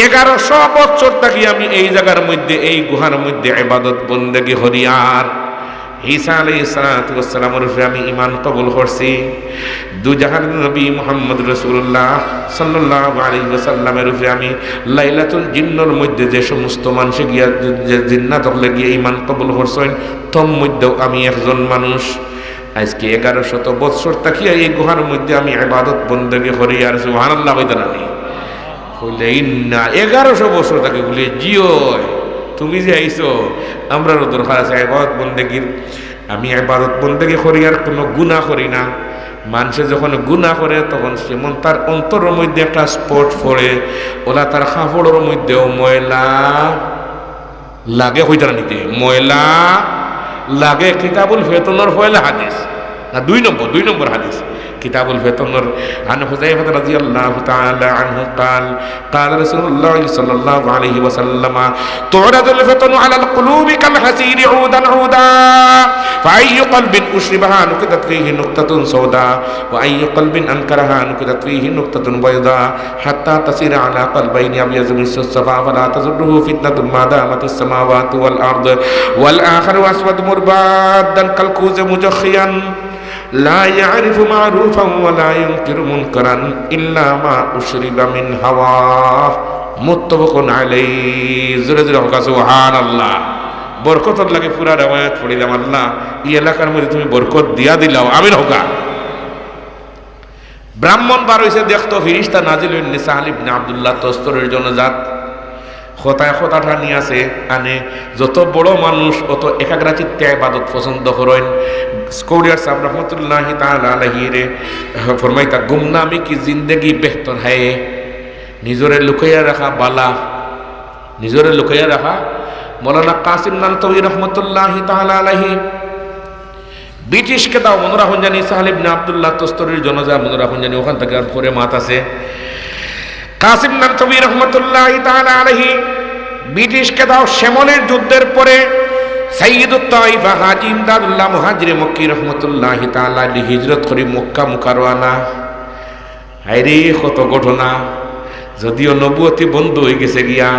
1100 বছর থাকি আমি এই জায়গার মধ্যে এই গুহার মধ্যে ইবাদত বন্দেগী করি আর ঈসা আলাইহিস সালাতু ওয়াস সালামের উপরে আমি ঈমান কবুল করছি দুজাহানের নবী মুহাম্মদ রাসূলুল্লাহ সাল্লাল্লাহু আলাইহি ওয়াসাল্লামের উপরে আমি লাইলাতুল জিন্নের মধ্যে যে সমস্ত মানুষ গিয়া যে জিন্নাত হলে গিয়ে ঈমান কবুল করছেন তোর মধ্যেও আমি একজন মানুষ আজকে 1100 বছর থাকি এই গুহার মধ্যে আমি ইবাদত বন্দেগী করি আর সুবহানাল্লাহ কইতে না হইলে ইন্না 1100 বছর তাকে বলে জিও তুমি যে আইছো আমরারও দরকার আছে ইবাদত বন্দেগীর আমি ইবাদত বন্দেগী করি আর কোনো গুনাহ করি না। মানুষে যখন গুনাহ করে তখন সেমন তার অন্তরের মধ্যে একটা স্পট পড়ে, ওলা তার কাপড়ের মধ্যেও ময়লা লাগে, হইতে না নিতে ময়লা লাগে। কিতাবুল ফিতনের পয়লা হাদিস না 2 নম্বর হাদিস কিতাবুল ফিতনের আন হুযায়ফা রাদিয়াল্লাহু তাআলা আনহু قال قال رسول الله صلى الله عليه وسلم تعرض الفتن على القلوب كالحسير عودا عودا فأي قلب أشربها نكتت فيه نقطة سوداء وأي قلب أنكرها نكتت فيه نقطة بيضاء حتى تصير على قلبين أبيض مثل الصفا فلا تضره فتنة ما دامت السماوات والأرض والآخر أسود مربادا كالكوز مجخيا لا يعرف معروفا ولا ينكر منكرا إلا ما أشرب من هواه متفق عليه زر زر سبحان الله বরকত লাগে পুরা রামায়াত পড়িলাম। আল্লাহ এই এলাকার মধ্যে তুমি বরকত দিয়া দিলাও, আমিন হোকা। ব্রাহ্মণ বার হইছে, দেখতো ফিরিস্তা নাজিল হইনি সাহাল ইবনে আব্দুল্লাহ তস্তরের জনজাত খোতাটা নিয়ে আসে আনে। যত বড় মানুষ অত একাগ্র চিত্তে ইবাদত পছন্দ করেন। স্কৌরিয়ার সাহেব রহমতুল্লাহি তাআলা আলাইহি রে ফরমাইতা গুমনামি কি জিন্দেগি বেহতর হ্যায়, নিজরে লুকাইয়া রাখা বালা, নিজরে লুকাইয়া রাখা। মৌলানা কাসিম নানতবী রহমতুল্লাহি তাআলা আলাইহি ব্রিটিশকে দাও মনোরা হঞ্জানি সাহাল ইবনে আব্দুল্লাহ তস্তরের জনজা মনোরা হঞ্জানি, ওখান থেকে আর পরে মাত আছে। কাসিম নানতবী রহমতুল্লাহি তাআলা আলাইহি ব্রিটিশকে দাও সেমনের যুদ্ধের পরে সাইয়্যিদুত তাইফা হাজী ইমদাদুল্লাহ মুহাজিরে মক্কি রহমতুল্লাহি তাআলা আলাইহি হিজরত করে মক্কা মুকাররমা। হায়রে কত ঘটনা! যদিও নবুয়তি বন্ধ হয়ে গেছে গিয়া,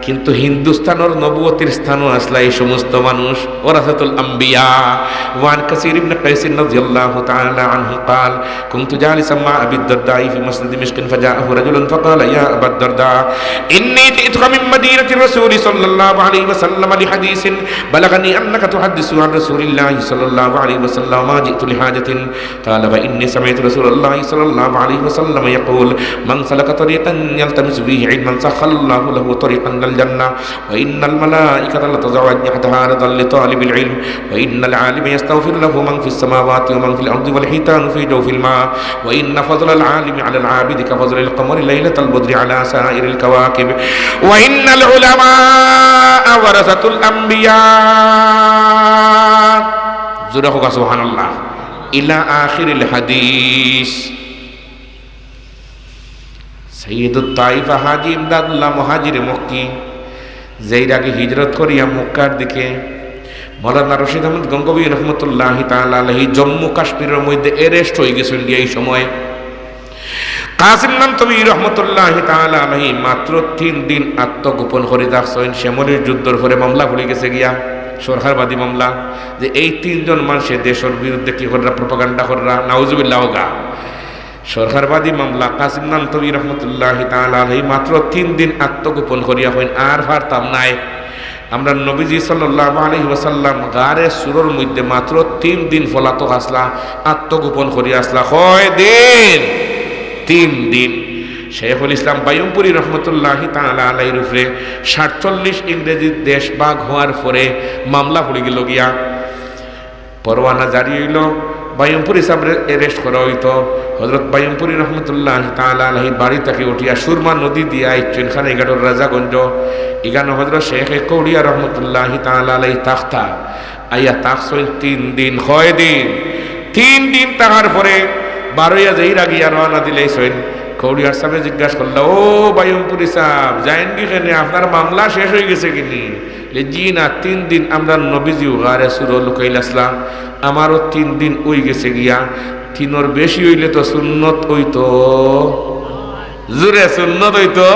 কিন্তু হিন্দুস্তানের নবুয়তির স্থানও আসলা এই সমস্ত মানুষ ওরাসাতুল আম্বিয়া। ওয়ান কাসির ইবনে কাইস রাদিয়াল্লাহু তাআলা আনহু قال كنت جالسا مع ابي الدرداء في مسجد دمشق فجاءه رجل فقال يا ابا الدرداء اني جئتك من مدينه الرسول صلى الله عليه وسلم لحديث بلغني انك تحدث عن رسول الله صلى الله عليه وسلم ما جئت لحاجه قال فاني سمعت رسول الله صلى الله عليه وسلم يقول من سلك طريقا يلتمس فيه علما سخر الله له طريقا إلى الجنة وإن الملائكة لتضع أجنحتها رضا لطالب العلم وإن العالم يستغفر له من في السماوات ومن في الأرض والحيتان في جوف الماء وإن فضل العالم على العابد كفضل القمر ليلة البدر على سائر الكواكب وإن العلماء ورثة الأنبياء زرهك سبحان الله إلى آخر الحديث। সাইয়্যিদুত তাইফা হাজী ইমদাদুল্লাহ মুহাজিরে মক্কি যেই আগে হিজরত করিয়া মক্কার দিকে মৌলানা রশিদ আহমদ গঙ্গোবী রহমতুল্লাহি তাআলা আলাইহি জম্মু কাশ্মীরের মধ্যে এরেস্ট হয়ে গেছেন এই সময়। কাসিম নানতবী রহমতুল্লাহি তাআলা আলাইহি মাত্র 3 দিন আত্মগোপন করে রাখছেন। শ্যামলের যুদ্ধের পরে মামলা পড়ে গেছে গিয়া, সরকারবাদী মামলা, যে এই 3 জন মানুষের দেশের বিরুদ্ধে কি করা, প্রপাগান্ডা করা, নাউজুবিল্লাহ গা সরকারবাদী মামলা। কাসিম নানতবী রহমতুল্লাহি তাআলা আলাইহি মাত্র 3 দিন আত্মগোপন করিয়া হইন। আর পারতাম নাই। আমরা নবীজি সাল্লাল্লাহু আলাইহি ওয়াসাল্লাম গারে সুরর মধ্যে মাত্র 3 দিন ফলাতক আসলা, আত্মগোপন করিয়া আসলা। কয় দিন? 3 দিন। শেখুল ইসলাম বায়ুমপুরী রহমতুল্লাহি তাআলা আলাইহির উপরে 47 ইংরেজি দেশ ভাগ হওয়ার পরে মামলা পড়ে গেল গিয়া, পরোয়ানা জারি হইল, বায়ুমপুরী সাহেবের অ্যারেস্ট করা হইতো। হযরত বায়ুমপুরী রহমতুল্লাহি তাআলা আলাইহি বাড়ি থেকে উঠিয়া সুরমা নদী দিয়া আইছেন খানাইঘাটর রাজাগঞ্জ। এখানে হযরত শেখ কৌড়িয়া রহমতুল্লাহি তাআলা আলাইহি তাখতা আইয়া তাকসইন 3 দিন। কয় দিন? 3 দিন। তাহার পরে বারোইয়া যাইরা গিয়া রওনা দিলেছেন। কৌড়িয়ার সাহেব জিজ্ঞাসা করল, ও বায়ুমপুরী সাহেব যাইন কি কেনে, আপনার মামলা শেষ হয়ে গেছে কিনি? জি না, 3 দিন আমরা নবীজিও গারে সুর লুকাইল আসলাম, আমারও 3 দিন ওই গেছে গিয়া। 3-এর বেশি হইলে তো সুন্নত হইতো, জুড়ে সুন্নত হইতো।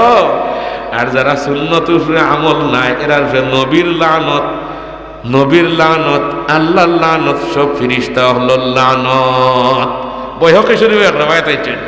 আর যারা সুন্নত উপরে আমল নাই এরা নবীর লানত, নবীর লানত, আল্লাহর লানত, সব ফেরেশতা হলো লানত। বৈহকে শরীফের রওয়ায়াত আইছেন।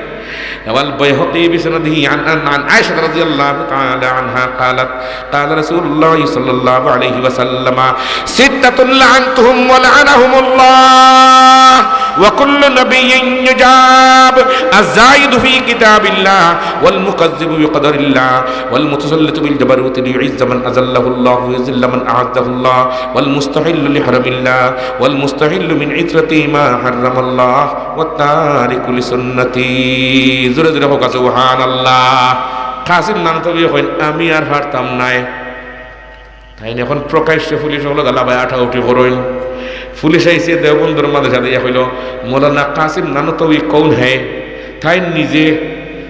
والبيهقي بسنده عن عائشة رضي الله تعالى عنها قالت قال رسول الله صلى الله عليه وسلم 6 لعنتهم ولعنهم الله وكل نبي يجاب الزايد في كتاب الله والمكذب بقدر الله والمتسلط بالجبروت ليعز من أذله الله ويذل من أعزه الله والمستحل لحرم الله والمستحل من عترته ما حرم الله والتارك لسنتي জোরে জোরে হোক সুবহানাল্লাহ। কাসিম নানতবি কইন আমি আর পারতাম নাই, তাই এখন প্রকাশ্যে পুলিশ হলো গালাবাই আঠাউঠি করইন। পুলিশ আইসে দেওবন্দর মাদ্রাসা দিয়া কইল মৌলানা কাসিম নানতবি কৌন হে, তাই নিজে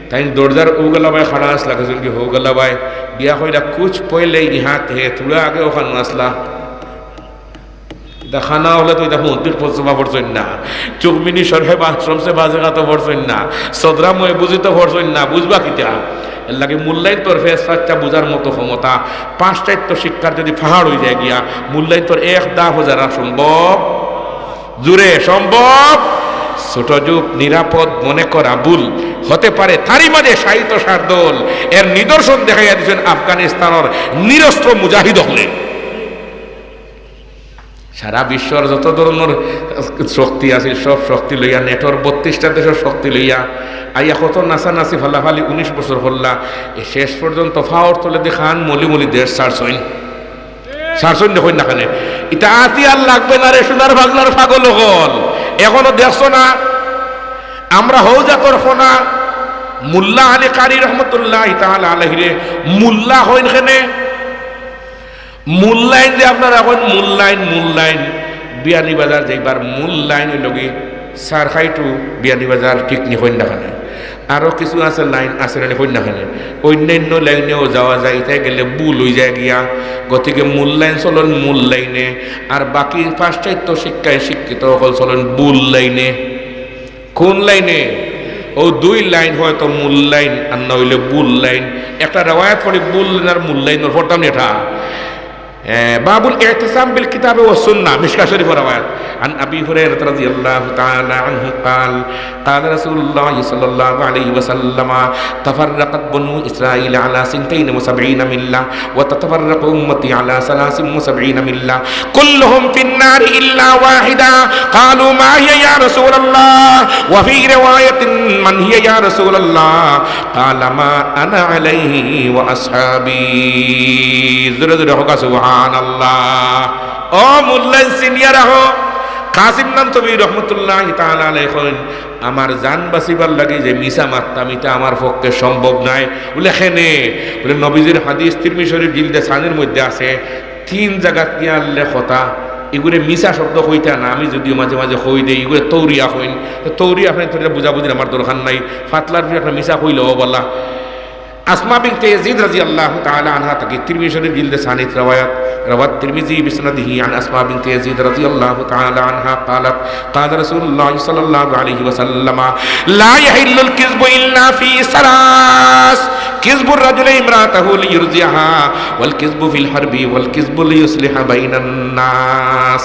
তাই দরজার ও গালাবাই খাড়া আসলা কেজন কি হো গালাবাই বিয়া কইলা কুছ পয়লে ইহাত হে থোড়া আগে ওখানে আসলা খানা হলে তো এটা মন্দির পশ্চিমা পড়ছেন না, চুকমিনি সরহেব আশ্রম সে বাজে গাতো পড়ছেন না, সদরাময় বুঝিতে পড়ছেন না, বুঝবা কিতা এর লাগে মূল্যায়ন তোর ফেস ফাঁকটা বোঝার মতো ক্ষমতা। পাঁচটায় শিক্ষার যদি পাহাড় হয়ে যায় গিয়া মূল্যায়ন তোর এক দাহ যারা সম্ভব, জুড়ে সম্ভব। ছোট যুগ নিরাপদ মনে করা ভুল হতে পারে, তারই মাঝে সাহিত্য শারদোল এর নিদর্শন দেখাইয়া দিচ্ছেন আফগানিস্তানের নিরস্ত্র মুজাহিদ হলে। সারা বিশ্বর যত ধরনের শক্তি আছে সব শক্তি লইয়া নেটর 32টা দেশের শক্তি লইয়া আইয়া কত নাচানাচি ফালাফালি 19 বছর হল্লা শেষ পর্যন্ত ফাওয়ার তোলে দেখান মলি মলি দেশ সারসইন দেখুন না খানে এটা আতি আর লাগবে না রে সোনার বাংলার পাগল হল। এখনো দেখছো না আমরা হৌজা করবো না মুল্লা আলী কারি রহমতুল্লাহ তাআলা আলাইহি রে মুল্লা হইন খানে মূল লাইন যে আপনারা এখন মূল লাইন বিয়ানীবাজার যাইবার মূল লাইন হইল কি সারখাই টু বিয়ানীবাজার ঠিক নি হইনাখানে আরও কিছু আছে লাইন আছে না হইনাখানে অন্যান্য লাইনেও যাওয়া যায়, তাই গেলে বুল হয়ে যায় গিয়া। গতিকে মূল লাইন চলন মূল লাইনে আর বাকি পাশ্চাত্য শিক্ষায় শিক্ষিত সকল চলন বুল লাইনে। কোন লাইনে? ও দুই লাইন হয়তো মূল লাইন আর না হইলে বুল লাইন। একটা রেওয়ায়াত পড়ি বুল আর মূল লাইনের পড়তাম এটা বাবুল ইতিসাম বিল কিতাব ওয়া সুন্নাহ মিশকা শরীফ রওয়ায়াত عن ابي هريره رضي الله تعالى عنه قال قال رسول الله صلى الله عليه وسلم تفرقت بنو اسرائيل على 72 مله وتتفرق امتي على 73 مله كلهم في النار الا واحده قالوا ما هي يا رسول الله وفي روايه من هي يا رسول الله قال ما انا عليه واصحابي ذرذر سبحان الله ও মুল্লান সিনিয়র হো কাসিম নানতবি রহমতুল্লাহ তাআলা আলাইহি কইন আমার জান বাঁচিবার লাগে যে মিছা মারতাম এটা আমার পক্ষে সম্ভব নাই। বলে হেনে বলে নবীজির হাদিস তিরমিজি শরীফ জিলদে সানের মধ্যে আছে 3 জায়গা কি আল্লে কথা এগুলো মিছা শব্দ কইতা না, আমি যদিও মাঝে মাঝে কই দেই এগুলো তৌরিয়া কইন। তৌরিয়া আপনি তোরা বুঝাবুঝির আমার দরকার নাই, ফাতলার একটা মিছা কইলেও বলা। আসমা বিনতে ইয়াজিদ রাদিয়াল্লাহু তাআলা আনহা থেকে তিরমিজি শরীফ জিলদে সানিত রওয়ায়াত روى الترمذي بسنده عن أسماء بنت يزيد رضي الله تعالى عنها قالت قال رسول الله صلى الله عليه وسلم لا يحل الكذب إلا في ثلاث كذب الرجل امرأته ليرضيها والكذب في الحرب والكذب ليصلح بين الناس।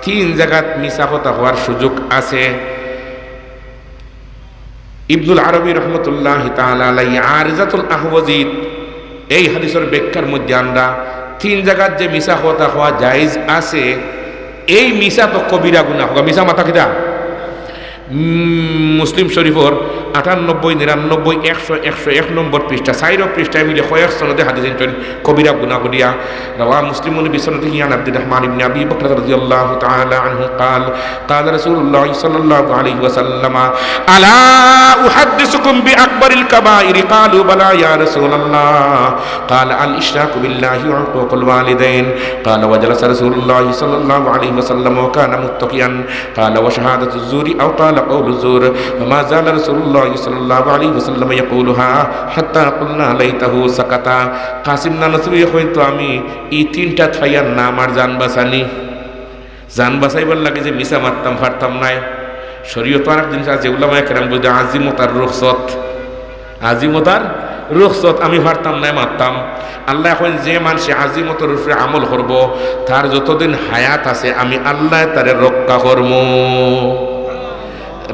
3 জায়গাত মিছা কথা হওয়ার সুযোগ আছে। ইবনুল আরবি রহমতুল্লাহ তাআলা আলাইহি আরজাতুল আহওয়াজিত এই হাদিসের ব্যাখ্যার মধ্যে আমরা 3 জায়গার যে মিছা কথা হওয়া জায়েজ আছে, এই মিছা তো কবিরা গুনাহ হোক। মিছা মাথা কিটা মুসলিম শরীফর 98, 99, 100, 101 নম্বর পৃষ্ঠা 4 পৃষ্ঠায় মিলে কয়েক সনদে হাদিস এনেছেন কবিরা গুনাহ করিয়া। রাওয়া মুসলিমুন বিসনদিহি আন আব্দুর রাহমান ইবনে আবি বকর রাদিয়াল্লাহু তাআলা আনহু قال قال رسول الله صلى الله عليه وسلم الا احدثكم باكبر الكبائر قالوا بلى يا رسول الله قال الاشراك بالله وعقوق الوالدين قال وجلس رسول الله صلى الله عليه وسلم وكان متقيا قال وشهادة الزور او قال قول الزور وما زال رسول الله صلى الله عليه وسلم يقولها حتى قلنا ليته سكت। কাসিম নানতবি হয়তো আমি এই 3টা ফাইয়ার না আমার জান বাঁচানি, জান বাঁচাইবার লাগে যে মিছা মারতাম ফারতাম নাই। শরীয়ত আর এক জিনিস আছে উলামায়ে কেরাম বলে আজিমতার রুখসত, আজিমতার রুখসত আমি ফারতাম নাই মারতাম। আল্লাহ এখন যে মানুষে আজিমতের উপরে আমল করব তার যতদিন হায়াত আছে আমি আল্লাহ তারে রক্ষা করব।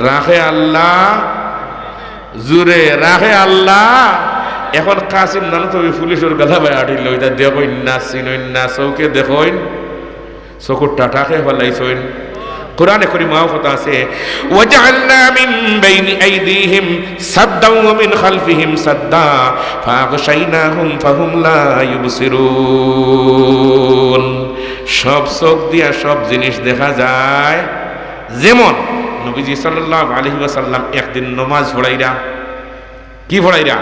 রাখে আল্লাহ জুরে রাখে আল্লাহ। এখন কাসিম নানতবি পুলিশের গালা ভাই আটিল ওইটা দেখইন না চিনইন না চৌকে দেখইন চকুর টাটাকে ফেলাইছইন কোরআনে কারীমাও কথা আছে ওয়াজআলনা মিন বাইনি আইদিহিম সাদ্দাও ওয়া মিন খালফিহিম সাদ্দা ফাগশাইনাহুম ফাহুম লা ইউবসিরুন। সব চোখ দিয়া সব জিনিস দেখা যায়। যেমন নবীজি সাল্লাল্লাহু আলাইহি ওয়াসাল্লাম একদিন নামাজ পড়াইরা, কি পড়াইরা?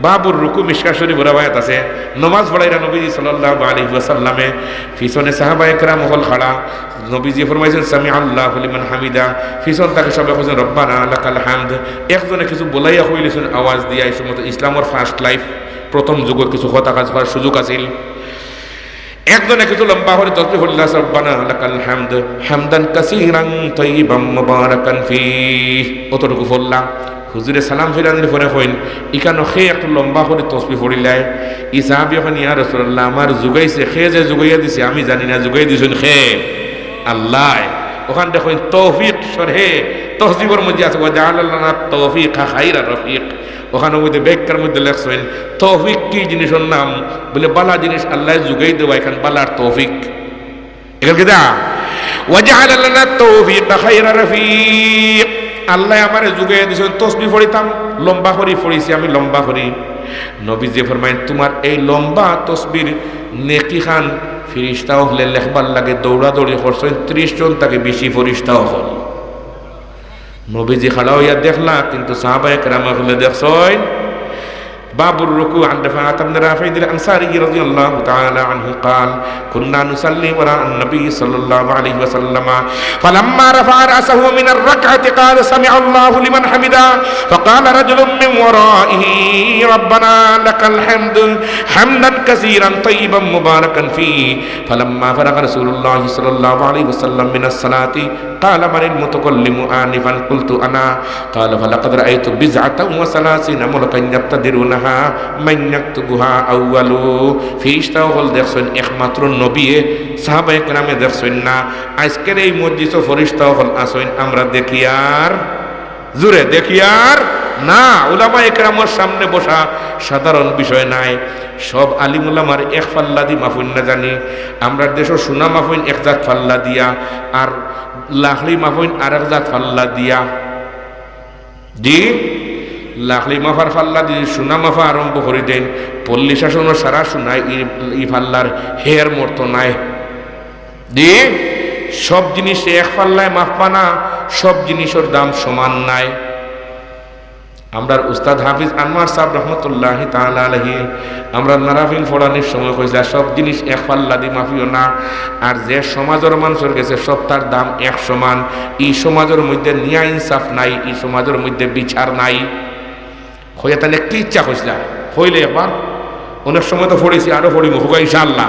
বাবুর রুকু মিশকা শরীফ রাওয়ায়াত আছে, নামাজ পড়াইরা নবীজি সাল্লাল্লাহু আলাইহি ওয়াসাল্লামে পিছনে সাহাবায়ে কেরাম হল খাড়া। নবীজি ফরমাইছেন সামি আল্লাহু লিমান হামিদা, পিছন তাকে সবাই কইছেন রব্বানা লাকাল হামদ। একজনে কিছু বলাইয়া কইলেছেন আওয়াজ দিয়া। এই সময় ইসলামের ফার্স্ট লাইফ, প্রথম যুগের কিছু কথা কাজ করার সুযোগ আছিল। একজনে কিছু লম্বা করে তাসবিহ পড়লা রব্বানা লাকাল হামদ হামদান কাসীরান তাইয়িবাম মুবারাকান ফীহ, অতটুকু পড়লা। হুজুরে সালাম ফিরানোর পরে কইন ইকানো খে একটু লম্বা করে তসবিহ পড়িলাই। ই সাহাবী এখন ইয়া রাসূলুল্লাহ আমার যুগাইছে, খে যে যুগাইয়া দিছে আমি জানি না, যুগাই দিছেন খে আল্লাহ। ওখান দেখুন তৌফিক সরহে তহজিবর মধ্যে আছে ওয়া জাআলানা তৌফিকা খাইরা রফিক। ওখানে মধ্যে ব্যাখ্যার মধ্যে লেখছেন তৌফিক কি জিনিসের নাম, বলে বালা জিনিস আল্লাহ যুগাই দেওয়া, এখান বালার তৌফিক। এখানে কি দা ওয়া জাআলানা তৌফিকা খাইরা রফিক, আল্লাহ আমার যুগাই দিয়েছেন তসবিহ পড়িতাম, লম্বা করি পড়িছি আমি, লম্বা করি। নবীজি ফরমাইন তোমার এই লম্বা তসবির নেকি খান ফিরিস্তাও হলে লেখবার লাগে, দৌড়াদৌড়ি করছেন 30 জন, তাকে বেশি ফিরিস্তাও হল। নবীজি খাড়া হইয়া দেখলা, কিন্তু সাহাবায়ে কেরাম হলে দেখছেন باب الركوع عن رفاعة بن رافع الأنصاري رضي الله تعالى عنه قال كنا نصلي وراء النبي صلى الله عليه وسلم فلما رفع رأسه من الركعة قال سمع الله لمن حمده فقال رجل من ورائه ربنا لك الحمد حمدا كثيرا طيبا مباركا فيه فلما فرغ رسول الله صلى الله عليه وسلم من الصلاة قال من المتكلم آنفا قلت أنا قال فلقد رأيت بضعة وثلاثين ملكا يبتدرونها মান ইয়াকতুবুহা আউয়ালু। ফিরিস্তাও হল দেখছেন একমাত্র নবী, সাহাবায়ে কেরামে দেখছেন না। আজকের এই মসজিদে ফেরেশতাও হল আসেন, আমরা দেখি আর জোরে দেখি আর না। উলামায়ে কেরামের সামনে বসা সাধারণ বিষয় নাই। সব আলিম উলামার এক পাল্লা দি মাফুন না জানি। আমরা দেশে সোনা মাফুন এক জাত পাল্লা দিয়া, আর লাখড়ি মাফুন আর এক জাত পাল্লা দিয়া। জি লাখলি মাফার ফাল্লা দিয়ে সোনা মাফা আরম্ভ করে দেন, পল্লী শাসনের সারা সোনায় ই ফাল্লার হেয়ার মর্ত নাই। দিয়ে সব জিনিস এক ফাল্লায় মাফবা না, সব জিনিসের দাম সমান নাই। আমরা উস্তাদ হাফিজ আনোয়ার সাহেব রহমতুল্লাহি তাআলা আলাইহি আমরা নারাফিল ফোড়ানির সময় কইলা সব জিনিস এক পাল্লা দি মাফিও না। আর যে সমাজের মানুষের গেছে সব তার দাম এক সমান। এই সমাজের মধ্যে নিয়া ইনসাফ নাই, এই সমাজের মধ্যে বিচার নাই। হইয়া তাহলে কি ইচ্ছা কইসলা হইলে একবার, অনেক সময় তো পড়েছি আরো পড়িব হোক ইনশাআল্লাহ।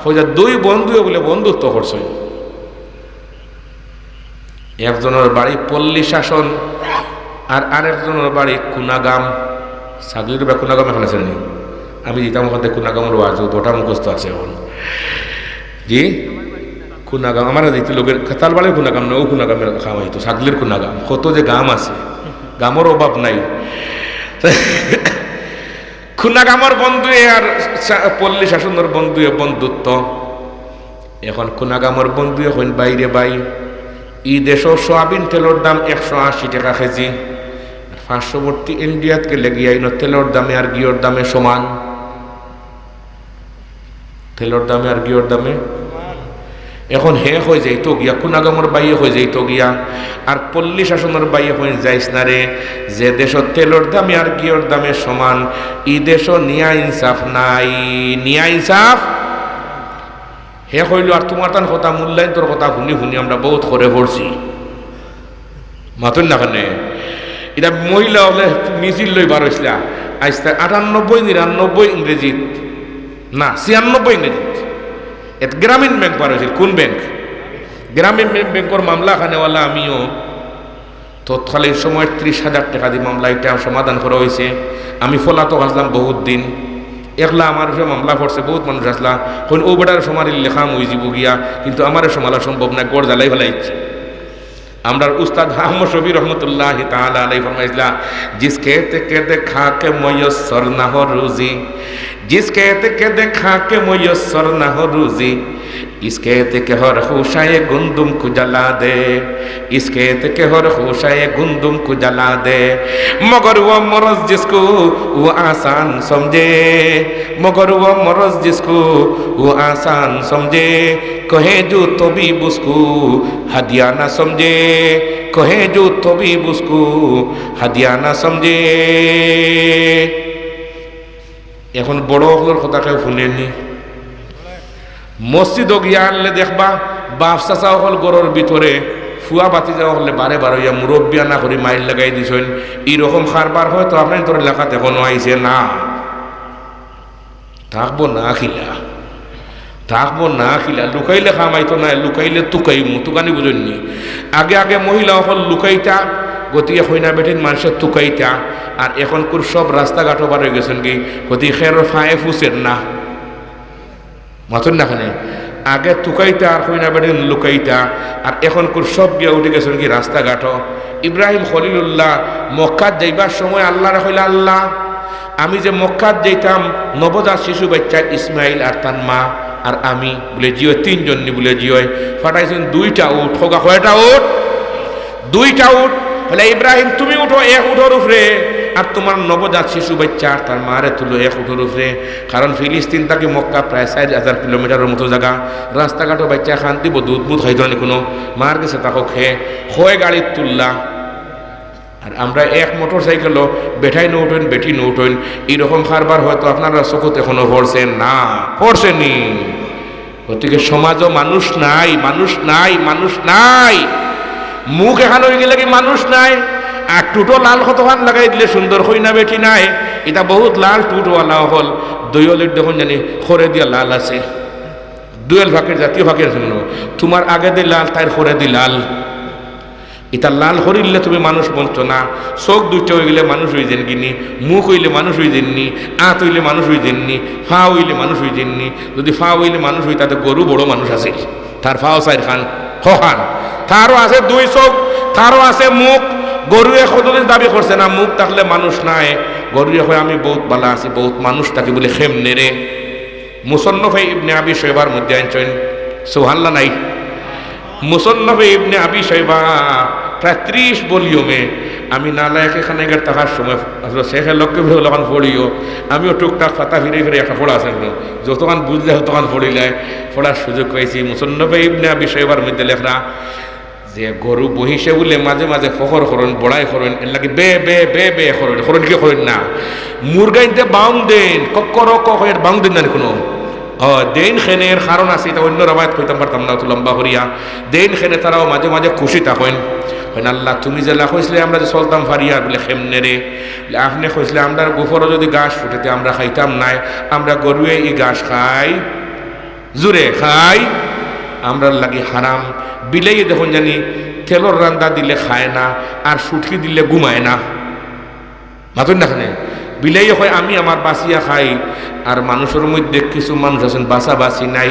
হইয়া দুই বন্ধু বলে বন্ধুত্ব করছে। একজনের বাড়ি পল্লী শাসন আর আরেকজনের বাড়ি কুনাগাম। সাগলির বা কুনাগাম এখন আছে নি? আমি যেতাম ওখানে কুনাগামের ওয়াজ, ওটা মুখস্থ আছে এখন। জি কুনাগাম আমার দিতে লোকের তালবাড়ির কুনাগাম না, ও কুনাগামের খাওয়া হইতো সাগলির কুনাগাম। কত যে গাম আছে, গামের অভাব নাই। খুনাগামর বন্ধু আর পল্লী শাসনের বন্ধু বন্ধুত্ব। এখন খুনাগামর বন্ধু এখন বাইরে বাই। ই দেশ সোয়াবিন তেলের দাম 180 টাকা কেজি। পার্শ্ববর্তী ইন্ডিয়াতকে লেগে আইন তেলের দামে আর গিয়র দামে সমান। তেলের দামে আর গিয়র দামে এখন হে হয়ে যাইতো গিয়া, খুনাগামর বাইয়ে হয়ে যাইতো গিয়া। আর পল্লী শাসনের বাইয়ে হয়ে যাইস না রে। যে দেশ তেলের দামে আর গিয়র দামে সমান, ই দেশ নিয়া ইনসাফ নাই, নিয়া ইনসাফ। হে হইল আর তোমার তান কথা মূল্যায়ন তোর কথা শুনি শুনি আমরা বহুত করে পড়ছি মাতুন না কানে। এটা মহিলা হলে মিছিল লই বার হয়েছিলা আজকে 98 99 ইংরেজিত না 96 ইংরেজিত। এত গ্রামীণ ব্যাংক পার হয়েছিল। কোন ব্যাংক? গ্রামীণ ব্যাংকের মামলা খানেওয়ালা আমিও। তৎকালীন সময় 30,000 টাকা দিয়ে মামলা এটা সমাধান করা হয়েছে। আমি ফলাতক আসলাম বহুত দিন, একলা আমার উপরে মামলা পড়ছে, বহুত মানুষ আসলা কোন ও বেটার সমারির লেখা মই যাব গিয়া, কিন্তু আমার সমালা সম্ভব না, গড় জ্বালাই ফেলা ইচ্ছে। আমরা উস্তাদ আহমদ শফি রহমতুল্লাহ তাআলা আলাইহি ফরমাইছিলা জিস कहते कहते खा के मुयस्सर ना हो रोजी, जिस कहते कहते खा के मुयस्सर ना हो रोजी, इस खेत के हर खुशाए गुंदुम को जला दे, इस खेत के हर खुशाए गुंदुम को जला दे, मगर वो मरज जिसको वो आसान समझे, मगर वो मरज जिसको वो आसान समझे, कहे जो तबीब उसको हदिया ना समझे, कहे जो तबीब उसको हदिया ना समझे। এখন বড় হলোর কথা কেউ শুনেনি। মসজিদ গিয়া আনলে দেখবা বাপ চাচা হল গড়ের ভিতরে ফুয়া বাতি যাওয়া হলে বারে বারে ইয়া মুরব্বিয়া না করে মাইল লাগাই দিছেন। এইরকম খারবার হয়তো আপনার তোর এলাকাতে এখনো আইছে না, থাকবো না খিলা, থাকবো না খিলা। লুকাইলে খামাইতো না, লুকাইলে তুকাইমু, তুকানি বুঝেননি। আগে আগে মহিলা হল লুকাইতা, গতিকে হইনা বেঠিন মানুষের তুকাইতা, আর এখন কুর সব রাস্তাঘাট বার হয়ে গেছেন কি গতি খের ফায়ে ফুসেন না মাথুন না খানে। আগে তুকাইতা আর হইনা বেঠিন লুকাইতা, আর এখন কুর সব গিয়া উঠে গেছেন কি রাস্তাঘাট। ইব্রাহিম খলিলুল্লাহ মক্কাত যাইবার সময় আল্লাহ রাখইলা, আল্লাহ আমি যে মক্কাত যাইতাম নবজাত শিশু বাচ্চা ইসমাইল আর তার মা আর আমি বলে জিও তিনজন নি বলে জিও ফাটাইছেন দুইটা উঠ, হোগা কয়টা উঠ? দুইটা উঠ। বলে ইব্রাহিম তুমি উঠো এক উঠোর উপরে, আর তোমার নবজাত শিশু বাচ্চা আর তার মারে তুলো এক উঠোর উপরে। কারণ ফিলিস্তিন থেকে মক্কা প্রায় 4000 কিলোমিটারের মতো জায়গা, রাস্তাঘাটও বাচ্চা শান্তি দুধ বুধ খাইতো না কোনো, মার গেছে তাকে খেয়ে হয়ে গাড়ির তুললা। আর আমরা এক মোটর সাইকেলও বেঠাই ন উঠেন বেঠি ন উঠেন, এইরকম খারবার হয়তো আপনারা চকুত এখনো পড়ছেন না, পড়ছেনি। গতিকে সমাজও মানুষ নাই, মানুষ নাই, মানুষ নাই। মুখ এখান হয়ে গেলে কি মানুষ নাই? আর টুটো লাল কতখান লাগাই দিলে সুন্দর হই না বেঠি নাই। এটা বহুত লাল টুটোওয়ালা হল। দইলের দেখুন জানি খরে দিয়া লাল আছে, দুয়েল ফাঁকের জাতীয় ফাঁকের জন্য। তোমার আগে দিয়ে লাল, তাই খরে দি লাল। এটা লাল হরিলে তুমি মানুষ বলছো না। চোখ দুইটা হয়ে গেলে মানুষ হয়ে যেন কিনি, মুখ হইলে মানুষ হয়ে যেননি, আঁত হইলে মানুষ হয়ে যেননি, ফা হইলে মানুষ হয়ে যেননি। যদি ফা হইলে মানুষ হই তাতে গরু বড় মানুষ আছে, তার ফাও চার খান খান, তারও আছে দুই চোখ, তারও আছে মুখ। গরুয়ে সদনের দাবি করছে না মুখ থাকলে মানুষ নাই। গরুয়ে হয় আমি বহুত ভালো আছি, বহুত মানুষ থাকি বলে খেমনে রে। মুসন্নফে ইবনে আবি শৈবার মধ্যে আনছেন, সুবহানাল্লাহ নাই? মুসন্নফে ইবনে আবি শৈবা প্রায় 30 ভলিউমে। আমি নালায়কে খানে গের থাকার সময় শেখের লক্ষ্যে ওখান পড়িও, আমিও টুকটাক ফাতা ফিরে ফিরে একটা পড়া আছে, যতক্ষণ বুঝলে তখন পড়িলে পড়ার সুযোগ পাইছি। মুসন্নফে ইবনে আবি শৈবার মধ্যে লেখরা যে গরু বহিসে বলে মাঝে মাঝে ফখর করেন, বড়াই করেন, এর লাগে বে বে বে বে করেন, করেন কি করেন না। মুরগাইতে বাউং দেন, কক্কর কক বাউং দেন না কোনো দেন খেনের কারণ আছে, এটা অন্য রাবায়াত কইতাম পারতাম না, তো লম্বা করিয়া দেন খেনে তারাও মাঝে মাঝে খুশি থাকেন। হয় আল্লাহ তুমি যে কইসলে আমরা যে চলতাম ফারিয়া বলে খেমনে রে, আপনি কইসলে আমরা গোফরও যদি গাছ ফুটেতে আমরা খাইতাম নাই, আমরা গরুয়ে এই গাছ খাই, জুড়ে খাই, আমরা লাগি হারাম। বিলেই দেখুন জানি তেলর রান্দা দিলে খায় না, আর সুটকি দিলে ঘুমায় না, মাতুন না খানে। বিলাই হয় আমি আমার বাঁচিয়া খাই, আর মানুষের মধ্যে কিছু মানুষ আছেন বাসা বাসি নাই,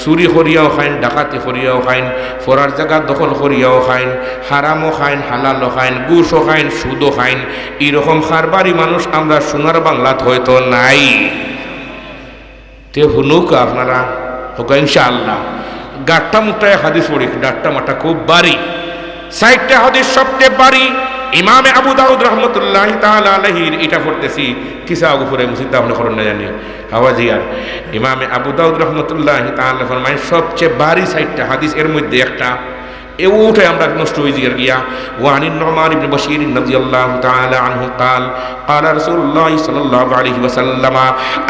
চুরি করিয়াও খাইন, ডাকাতি করিয়াও খাইন, ফরার জায়গা দখল করিয়াও খাইন, হারামও খাইন, হালালও খাইন, ঘুষও খাইন, সুদও খাইন। এইরকম খারবারি মানুষ আমরা সোনার বাংলাত হয়তো নাই। তে হুনুক আপনারা হোক ইনশাআল্লাহ। গাট্টা মুটায় হাদিস পড়ি, ডাট্টা মাটা খুব বাড়ি, 60টা হাদিস সবচেয়ে বাড়ি। ইমামে আবু দাউদ রহমতুল্লাহি তাআলা আলাইহির এটা পড়তেছি কিসা গুফরে মুসিদা আপনি করেন না জানি হাওয়াজিয়ার। ইমামে আবু দাউদ রহমতুল্লাহি তাআলা ফরমায় সবচেয়ে বাড়ি 60টা হাদিস, এর মধ্যে একটা এ উঠে আমরা নষ্ট হয়ে গিয়া। ওয়ানিন নুমান ইবনে বাশীর রাদিয়াল্লাহু তাআলা আনহু قال قال رسول الله صلى الله عليه وسلم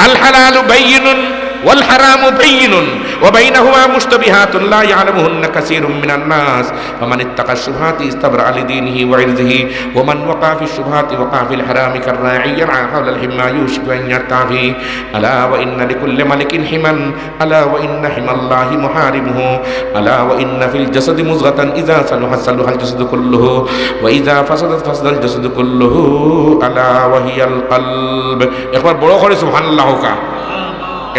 الحلال بين والحرام بين وبينهما مشتبهات لا يعلمهن كثير من الناس فمن اتقى الشبهات استبرأ لدينه وعرضه ومن وقع في الشبهات وقع في الحرام كالراعي يرعى حول الحمى يوشك أن يرتع فيه ألا وإن لكل ملك حما ألا وإن حمى الله محارمه ألا وإن في الجسد مضغة إذا صلحت صلح الجسد كله وإذا فسدت فسد الجسد كله ألا وهي القلب। একবার বড় করে সুবহানাল্লাহ কা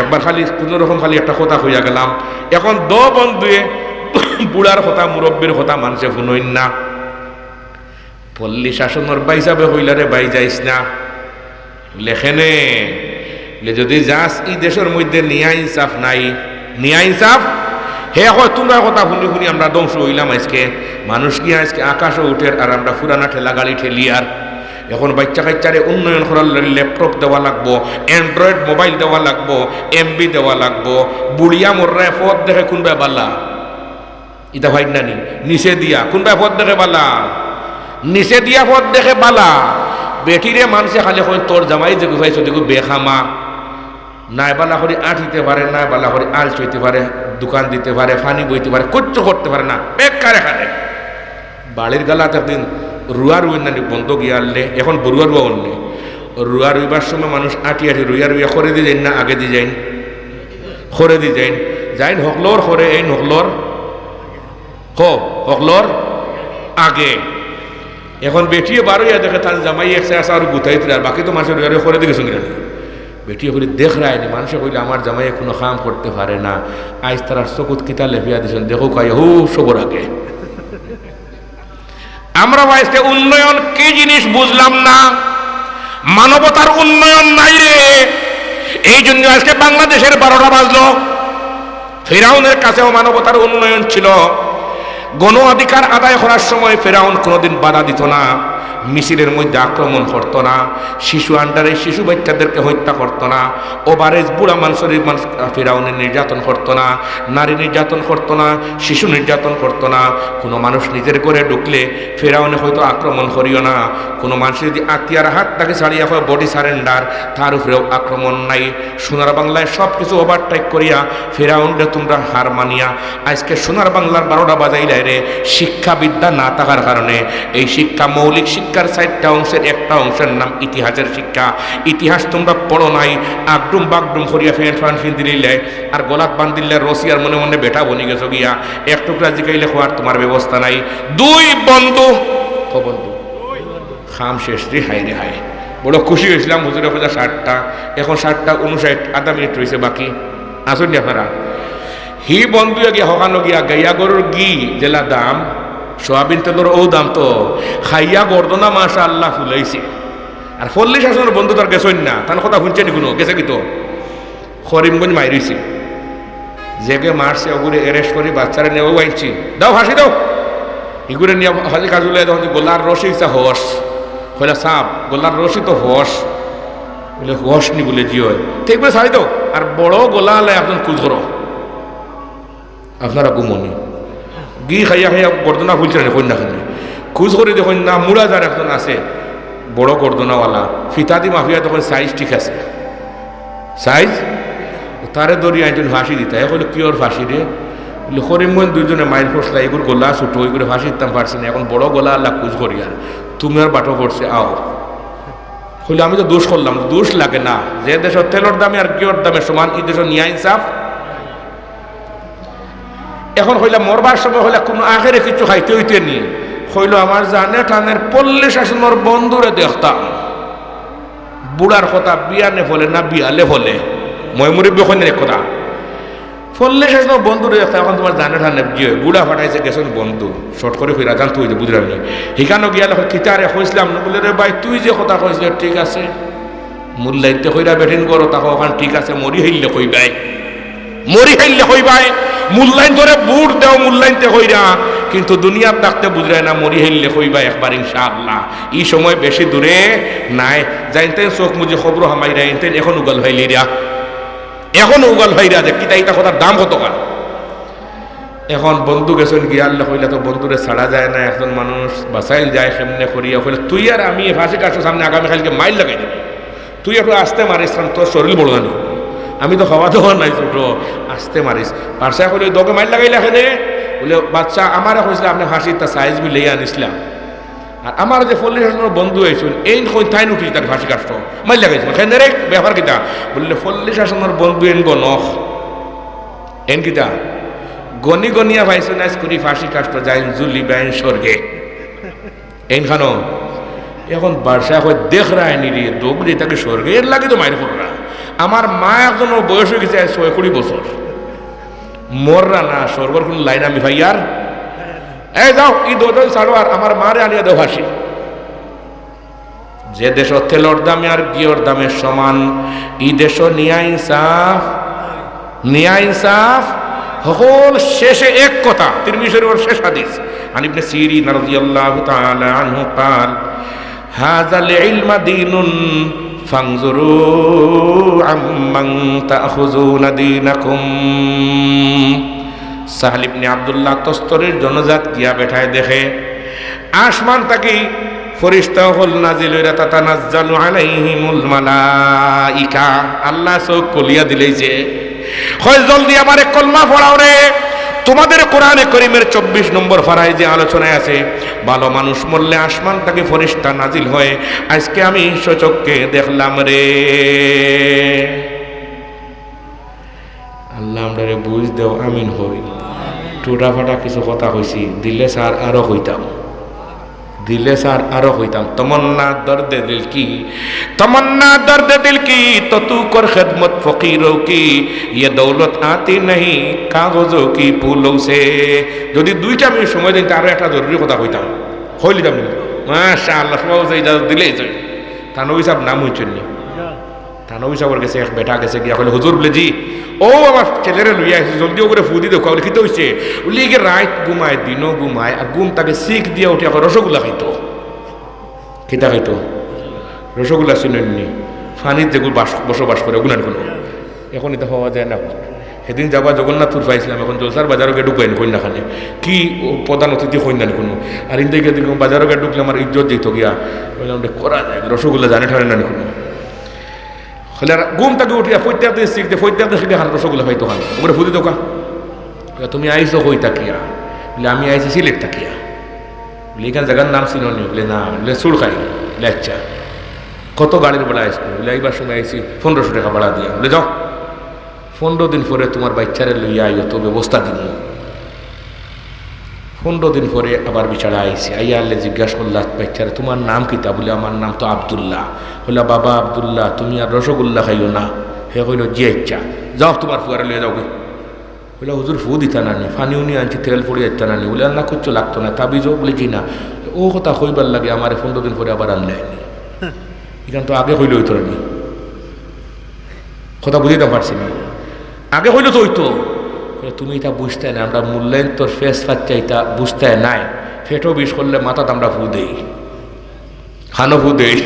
একবার খালি কোনো রকম খালি একটা কথা হইয়া গেলাম। এখন বন্ধুয়ে বুড়ার কথা মুরব্বীর কথা মানুষে শুনইন না। পল্লী শাসনের বা হিসাবে হইলারে বাই যাইস না লেখেনে যদি যাস এই দেশের মধ্যে নিয়া ইনসাফ নাই, নিয়া ইনসাফ হে হয় তোমরা কথা শুনি শুনি আমরা ধ্বংস হইলাম আজকে। মানুষ কি আজকে আকাশে উঠে আর আমরা পুরানা ঠেলা গাড়ি ঠেলি। আর এখন বাচ্চা কাচ্চারে উন্নয়ন করার ল্যাপটপ দেওয়া লাগবো, অ্যান্ড্রয়েড মোবাইল দেওয়া লাগবো, এমবি দেওয়া লাগবো। বুড়িয়া মোর্রায় পথ দেখে কোনবা বালা ইটা ভাই নানি নিচে দিয়া কোনবা পথ দেখে বালা, নিচে দিয়া পথ দেখে বালা। বেটিরে মানুষে খালি হয় তোর জামাই যে গুছাইছো দেখো বেখামা, নাই বালা করে আট হইতে পারে, নাই বালা করে আল চইতে পারে, দোকান দিতে পারে, ফানি বইতে পারে, কিচ্ছু করতে পারে না, বেকার এখানে। বাড়ির গালাতে একদিন রুয়া রুই নানি বন্ধ গিয়ে আনলে, এখন বরুয়া রুয়া অন্য রুয়া রুইবার সময় মানুষ আটি আটি রুইয়া রুইয়া করে দিয়ে যাইন না আগে দিয়ে যাইন, করে দিয়ে যাইন যাইন হকলোর করে এই হকলোর হকলোর আগে। এখন বেটিয়ে বারোইয়া দেখে তার জামাই একসে আসা আর গুতাইতে আর বাকি তো মানুষের রুইয়া রুইয়া করে দিয়ে গেছেন কিনা। বেটিয়ে বলি দেখ রায়নি মানুষে কইলে আমার জামাই কোনো কাম করতে পারে না, আজ তারা চকুত কিতা লেপিয়া দিয়েছেন দেখো কাই হু সবর আগে। আমরা আজকে উন্নয়ন কি জিনিস বুঝলাম না, মানবতার উন্নয়ন নাই রে। এই জন্য আজকে বাংলাদেশের 12টা বাজলো। ফেরাউনের কাছেও মানবতার উন্নয়ন ছিল। গণ অধিকার আদায় করার সময় ফেরাউন কোনোদিন বাধা দিত না, মিছিলের মধ্যে আক্রমণ করতো না, শিশু আন্ডারে শিশু বাচ্চাদেরকে হত্যা করতো না, ওভারেজ বুড়া মানুষের ফেরাউনের নির্যাতন করতো না, নারী নির্যাতন করতো না, শিশু নির্যাতন করতো না। কোনো মানুষ নিজের করে ঢুকলে ফেরাউনে হয়তো আক্রমণ করিও না। কোনো মানুষের যদি আত্মীয়ার হাত তাকে ছাড়িয়া হয় বডি সারেন্ডার, তার উপরেও আক্রমণ নাই। সোনার বাংলায় সব কিছু ওভারটেক করিয়া ফেরাউনরে তোমরা হার মানিয়া আজকে সোনার বাংলার 12টা বাজাইলে রে। শিক্ষাবিদ্যা না থাকার কারণে এই শিক্ষা মৌলিক শিক্ষার 4টা অংশের একটা অংশের নাম ইতিহাসের শিক্ষা। ইতিহাস তোমরা পড়ো নাই, আগডুম বাগডুম করিয়া ফ্যান ফান ফিন দিলে আর গলাত বান্ধিলে রসিয়ার মনে মনে বেটা বনি গেছো গিয়া। এক টুকরা জিকাইলে খোয়ার তোমার ব্যবস্থা নাই। দুই বন্ধু বন্ধু খাম শেষ রে, হাই রে হাই। বড় খুশি হয়েছিলাম হুজুরে খোঁজা 60টা, এখন 60:59 আধা মিনিট রয়েছে বাকি। আসুন নি আপনারা হি বন্ধু গিয়া হকানো গিয়া গাইয়া গরুর ঘি জেলা দাম, সোয়াবিন তেলের ও দাম তো খাইয়া গর্দনা মাসা আল্লাহ ফুলাইছে। আর 40 আসনের বন্ধু তার গেছই না, তার কথা শুনছে নি কোনো গেছে কি তো করিমগঞ্জ মাইরিছে জেগে মারছে, ওগুলো অ্যারেস্ট করে বাচ্চারা নেওয়া আইছি দাও ফাঁসি দাও। এগুলো নিয়ে হাজি কাজুলে তখন গোলার রসি ইচ্ছা হস হইলা সাপ গোলার রসি তো হস বলে হস নি বলে জি হয় ঠিক বলে ছাড়ি দাও। আর বড় গোলা আলে একজন কুজ করো আপনারা গুমনি গি খাইয়া খাইয়া গর্দনা ফুলছে না কন্যাখানি খুঁজ করে দেখুন না মুড়া যার একজন আছে বড় গর্দনাওয়ালা ফিতাদি মাফিয়া তখন সাইজ ঠিক আছে সাইজ তারে দরিয়া একজন ফাঁসি দিতে এখন কিওর ফাঁসি রে বলে করিমগঞ্জ দুজনে মাইল ফসলা এগুলো গোলা ছুটো ওইগুলো ফাঁসি দিতাম পারছি না, এখন বড় গোলা আল্লাহ খুঁজ করি আর তুমি আর বাটো করছে আও হইলে আমি তো দোষ করলাম, দোষ লাগে না। যে দেশের তেলের দামে আর কিওর দামে সমান এই দেশের নিয়া ইনসাফ। এখন হইলে মরবার সময় হইলে কোনো আখেরে কিছু খাইতে হইতে নি হইল আমার জানে টানের 40 আসনের বন্ধুরে দেখতাম বুড়ার কথা বিয়ানে ফলে না বিয়ালে ফলে মই মুরব্বী ওখানে কথা 40 আসনের বন্ধুরে দেখতাম। এখন তোমার জানে টানে যে বুড়া ফাটাইছে গেছেন বন্ধু শর্ট করে ফিরা জান তুই যে বুঝলাম নি হিকানো গিয়ালে কিতারে কইছিলাম না বলে রে ভাই তুই যে কথা কইছিল ঠিক আছে মূল্যাইতে কইরা বেঠিন করো তাকে ওখান ঠিক আছে মরি হইলে কইবাই মরি হইলে কইবাই মূল্যায়ন ধরে বুট দেও মূল্যায়নতে হইরা কিন্তু দুনিয়ার ডাকতে বুঝরায় না মরি হইলে কইবা একবার ইনশাআল্লাহ। এই সময় বেশি দূরে নাই যাইতেন চোখ মুজি খবর হামাইরা এনতেন এখন উগাল হইলিরা এখন উগাল হইরা যে কিতা ইটা কথার দাম কত কার। এখন বন্ধু গেছেন গিয়ে আল্লাহ হইলে তো বন্ধুরে ছাড়া যায় না, একজন মানুষ বাসাইল যায় সেমনে করিয়া হইলে তুই আর আমি ফাঁসি কাটছো সামনে আগামীকালকে মাইল লাগাই দেবে তুই একটু আসতে মারিস কারণ তোর শরীর বড় জানি আমি তো খাওয়া দাওয়া নাই ছোটো আসতে মারিস পার্সা করে দোকে মাইল লাগাইলে এখানে বলে বাচ্চা আমারে হয়েছিল আপনি হাসির তা সাইজ মিলে আনিসলাম আর আমার যে 40 আসনের বন্ধু হয়েছিল এই তাই উঠিস তার ফাঁসি কাটছ মাইল লাগাইছিল সেখানে রে ব্যাপার কিতা বললে 40 আসনের বন্ধু এন গনখ এন কিতা গনি গনিয়া ভাইস নাইস করি ফাঁসি কাটতো যাই জুলি বাইন স্বর্গে এন খানো এখন বার্ষা হয় দেখ রায় নিয়ে দোগলি তাকে স্বর্গে এর লাগে তো মাইর কররা। আমার মা একজন বয়স হয়ে গেছে 20 বছর মররা না স্বর্গর কোন লাইন আমি ভাই আর এই যাও এই দুজন ছাড়ো আর আমার মারে আনিয়া দেও হাসি। যে দেশ তেলর দামে আর গিয়র দামের সমান এই দেশ নিয়া ইনসাফ সকল শেষে এক কথা, তিরমিজি শরীফের শেষ হাদিস, আন ইবনে সিরিন রাদিয়াল্লাহু তাআলা আনহু قال هذا العلم دين فانظروا عمن تأخذون دينكم। সাহল ইবনে আব্দুল্লাহ তস্তরের জনজাত গিয়া বেঠায় দেখে আসমান থেকে ফেরেশতা হল নাজিল হইরা তাতানাজ্জালু আলাইহিমুল মালাইকা, আল্লাহ চোখ কলিয়া দিলেইছে, হয় জলদি আমারে কলমা পড়াও রে। তোমাদের কোরআনে করিমের 24 নম্বর পারায় যে আলোচনায় আছে ভালো মানুষ মরলে আসমান থেকে ফেরেশতা নাজিল হয়, আজকে আমি সচক্ষে দেখলাম রে। আল্লাহ আমারে বুঝ দেও, আমিন হই। টুটা ফাটা কিছু কথা হইছি, দিলে স্যার আরো হইতাম, দিলে স্যার আরো হইতাম। তমন্না দর্দে দিল কি, তমন্না দর্দে দিল কি, তো তু কর খেদমত ফকিরও কি, ইয়ে দৌলত আতি নেই কাগজও কি ফুলও সে। যদি 2টা মিনিট সময় দিন আরো একটা জরুরি কথা হইতাম, হইলিতাম মাশাআল্লাহ, সবাই ইজাজত দিলেই যায়। থানবী সাহেব নাম হইছেন নি, থানবী সাহেবের কাছে এক বেটা গেছে গিয়া কইলে হুজুর বলে জি ও আমার ছেলেরে লইয়া আসছে, জলদি করে ফুদি দেখো বলে খিতে হইছে। বলি গিয়ে রাত ঘুমায় দিনও ঘুমায়, আর ঘুম তাকে শিখ দিয়া উঠে এখন রসগোল্লা খাইতো। খিতা খাইতো রসগোল্লা চিনেননি, ফানির যেগুলো বসবাস করে ওগুলো কোনো এখন এটা হওয়া যায় না। সেদিন যাবা জগন্নাথপুর পাইছিলাম, এখন জলসার বাজারও গিয়ে ঢুকাই নি কন্যাখানে, কি প্রধান অতিথি কন্যান কোনো। আর ইন্দে গিয়ে দেখলাম বাজারও গিয়ে ঢুকলে আমার ইজ্জত যেত গিয়া, বললাম করা যায় রসগোল্লা জানে ঠানে না কোনো। হলে ঘুম তাকে উঠিয়া ফৈত্যাক দিয়ে শিখতে, ফৈত্যাক দিয়ে শিখে রসগোল্লা খাইতো খান ওগুলো ফুদি দোকা। তুমি আইসো কই তাকিয়া? বলে আমি আইসি সিলেট তাকিয়া। বলে এখানে জায়গার নাম ছিল নি? বলে না। বলে সুর খাই। বলে আচ্ছা কত গাড়ির ভাড়া আসবে? বলে এইবার সময় আইসি 1500 টাকা ভাড়া দিয়া। বলে যাও 15 দিন পরে তোমার বাচ্চারে লইয়া আইও, তো ব্যবস্থা দিন। 15 দিন পরে আবার বিচারা আইসি, আইয়া আল্লে জিজ্ঞাসা করলা বাচ্চারে তোমার নাম কিতা? বলে আমার নাম তো আব্দুল্লাহ। বলে বাবা আব্দুল্লাহ তুমি আর রসগোল্লা খাইও না? হে কইল জি ইচ্ছা, যাও তোমার ফুয়ারে লইয়া যাও। বলে হুজুর ফু দিতা নানি, ফানিও নিয়ে আনছি, তেল পড়ে যাইতা নানি। বলে আল্লাহ কুচ্ছ লাগতো না, তাবিজও? বলে জি না। ও কথা কইবার লাগে আমার 15 দিন পরে আবার আনলে এখান তো আগে হইলে হইতো নি, কথা বুঝিতে পারছি না, আগে হইলে তো হইতো। তুমি এটা বুঝতে না, আমরা মূল্যায়ন তোর ফেস পাচ্ছা এটা বুঝতে নাই। ফেটো বিষ করলে মাথাত আমরা ফু দেই, খানো ফু দেই,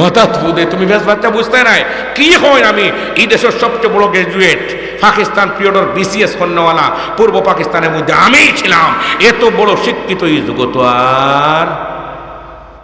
মাথাত ফু দেই, তুমি ফেস পাচ্ছা বুঝতে নাই। কি হয় আমি এই দেশের সবচেয়ে বড় গ্রাজুয়েট, পাকিস্তান পিরিয়ডের BCS কন্যাওয়ালা, পূর্ব পাকিস্তানের মধ্যে আমিই ছিলাম। এত বড় শিক্ষিত এই যুগ তো আর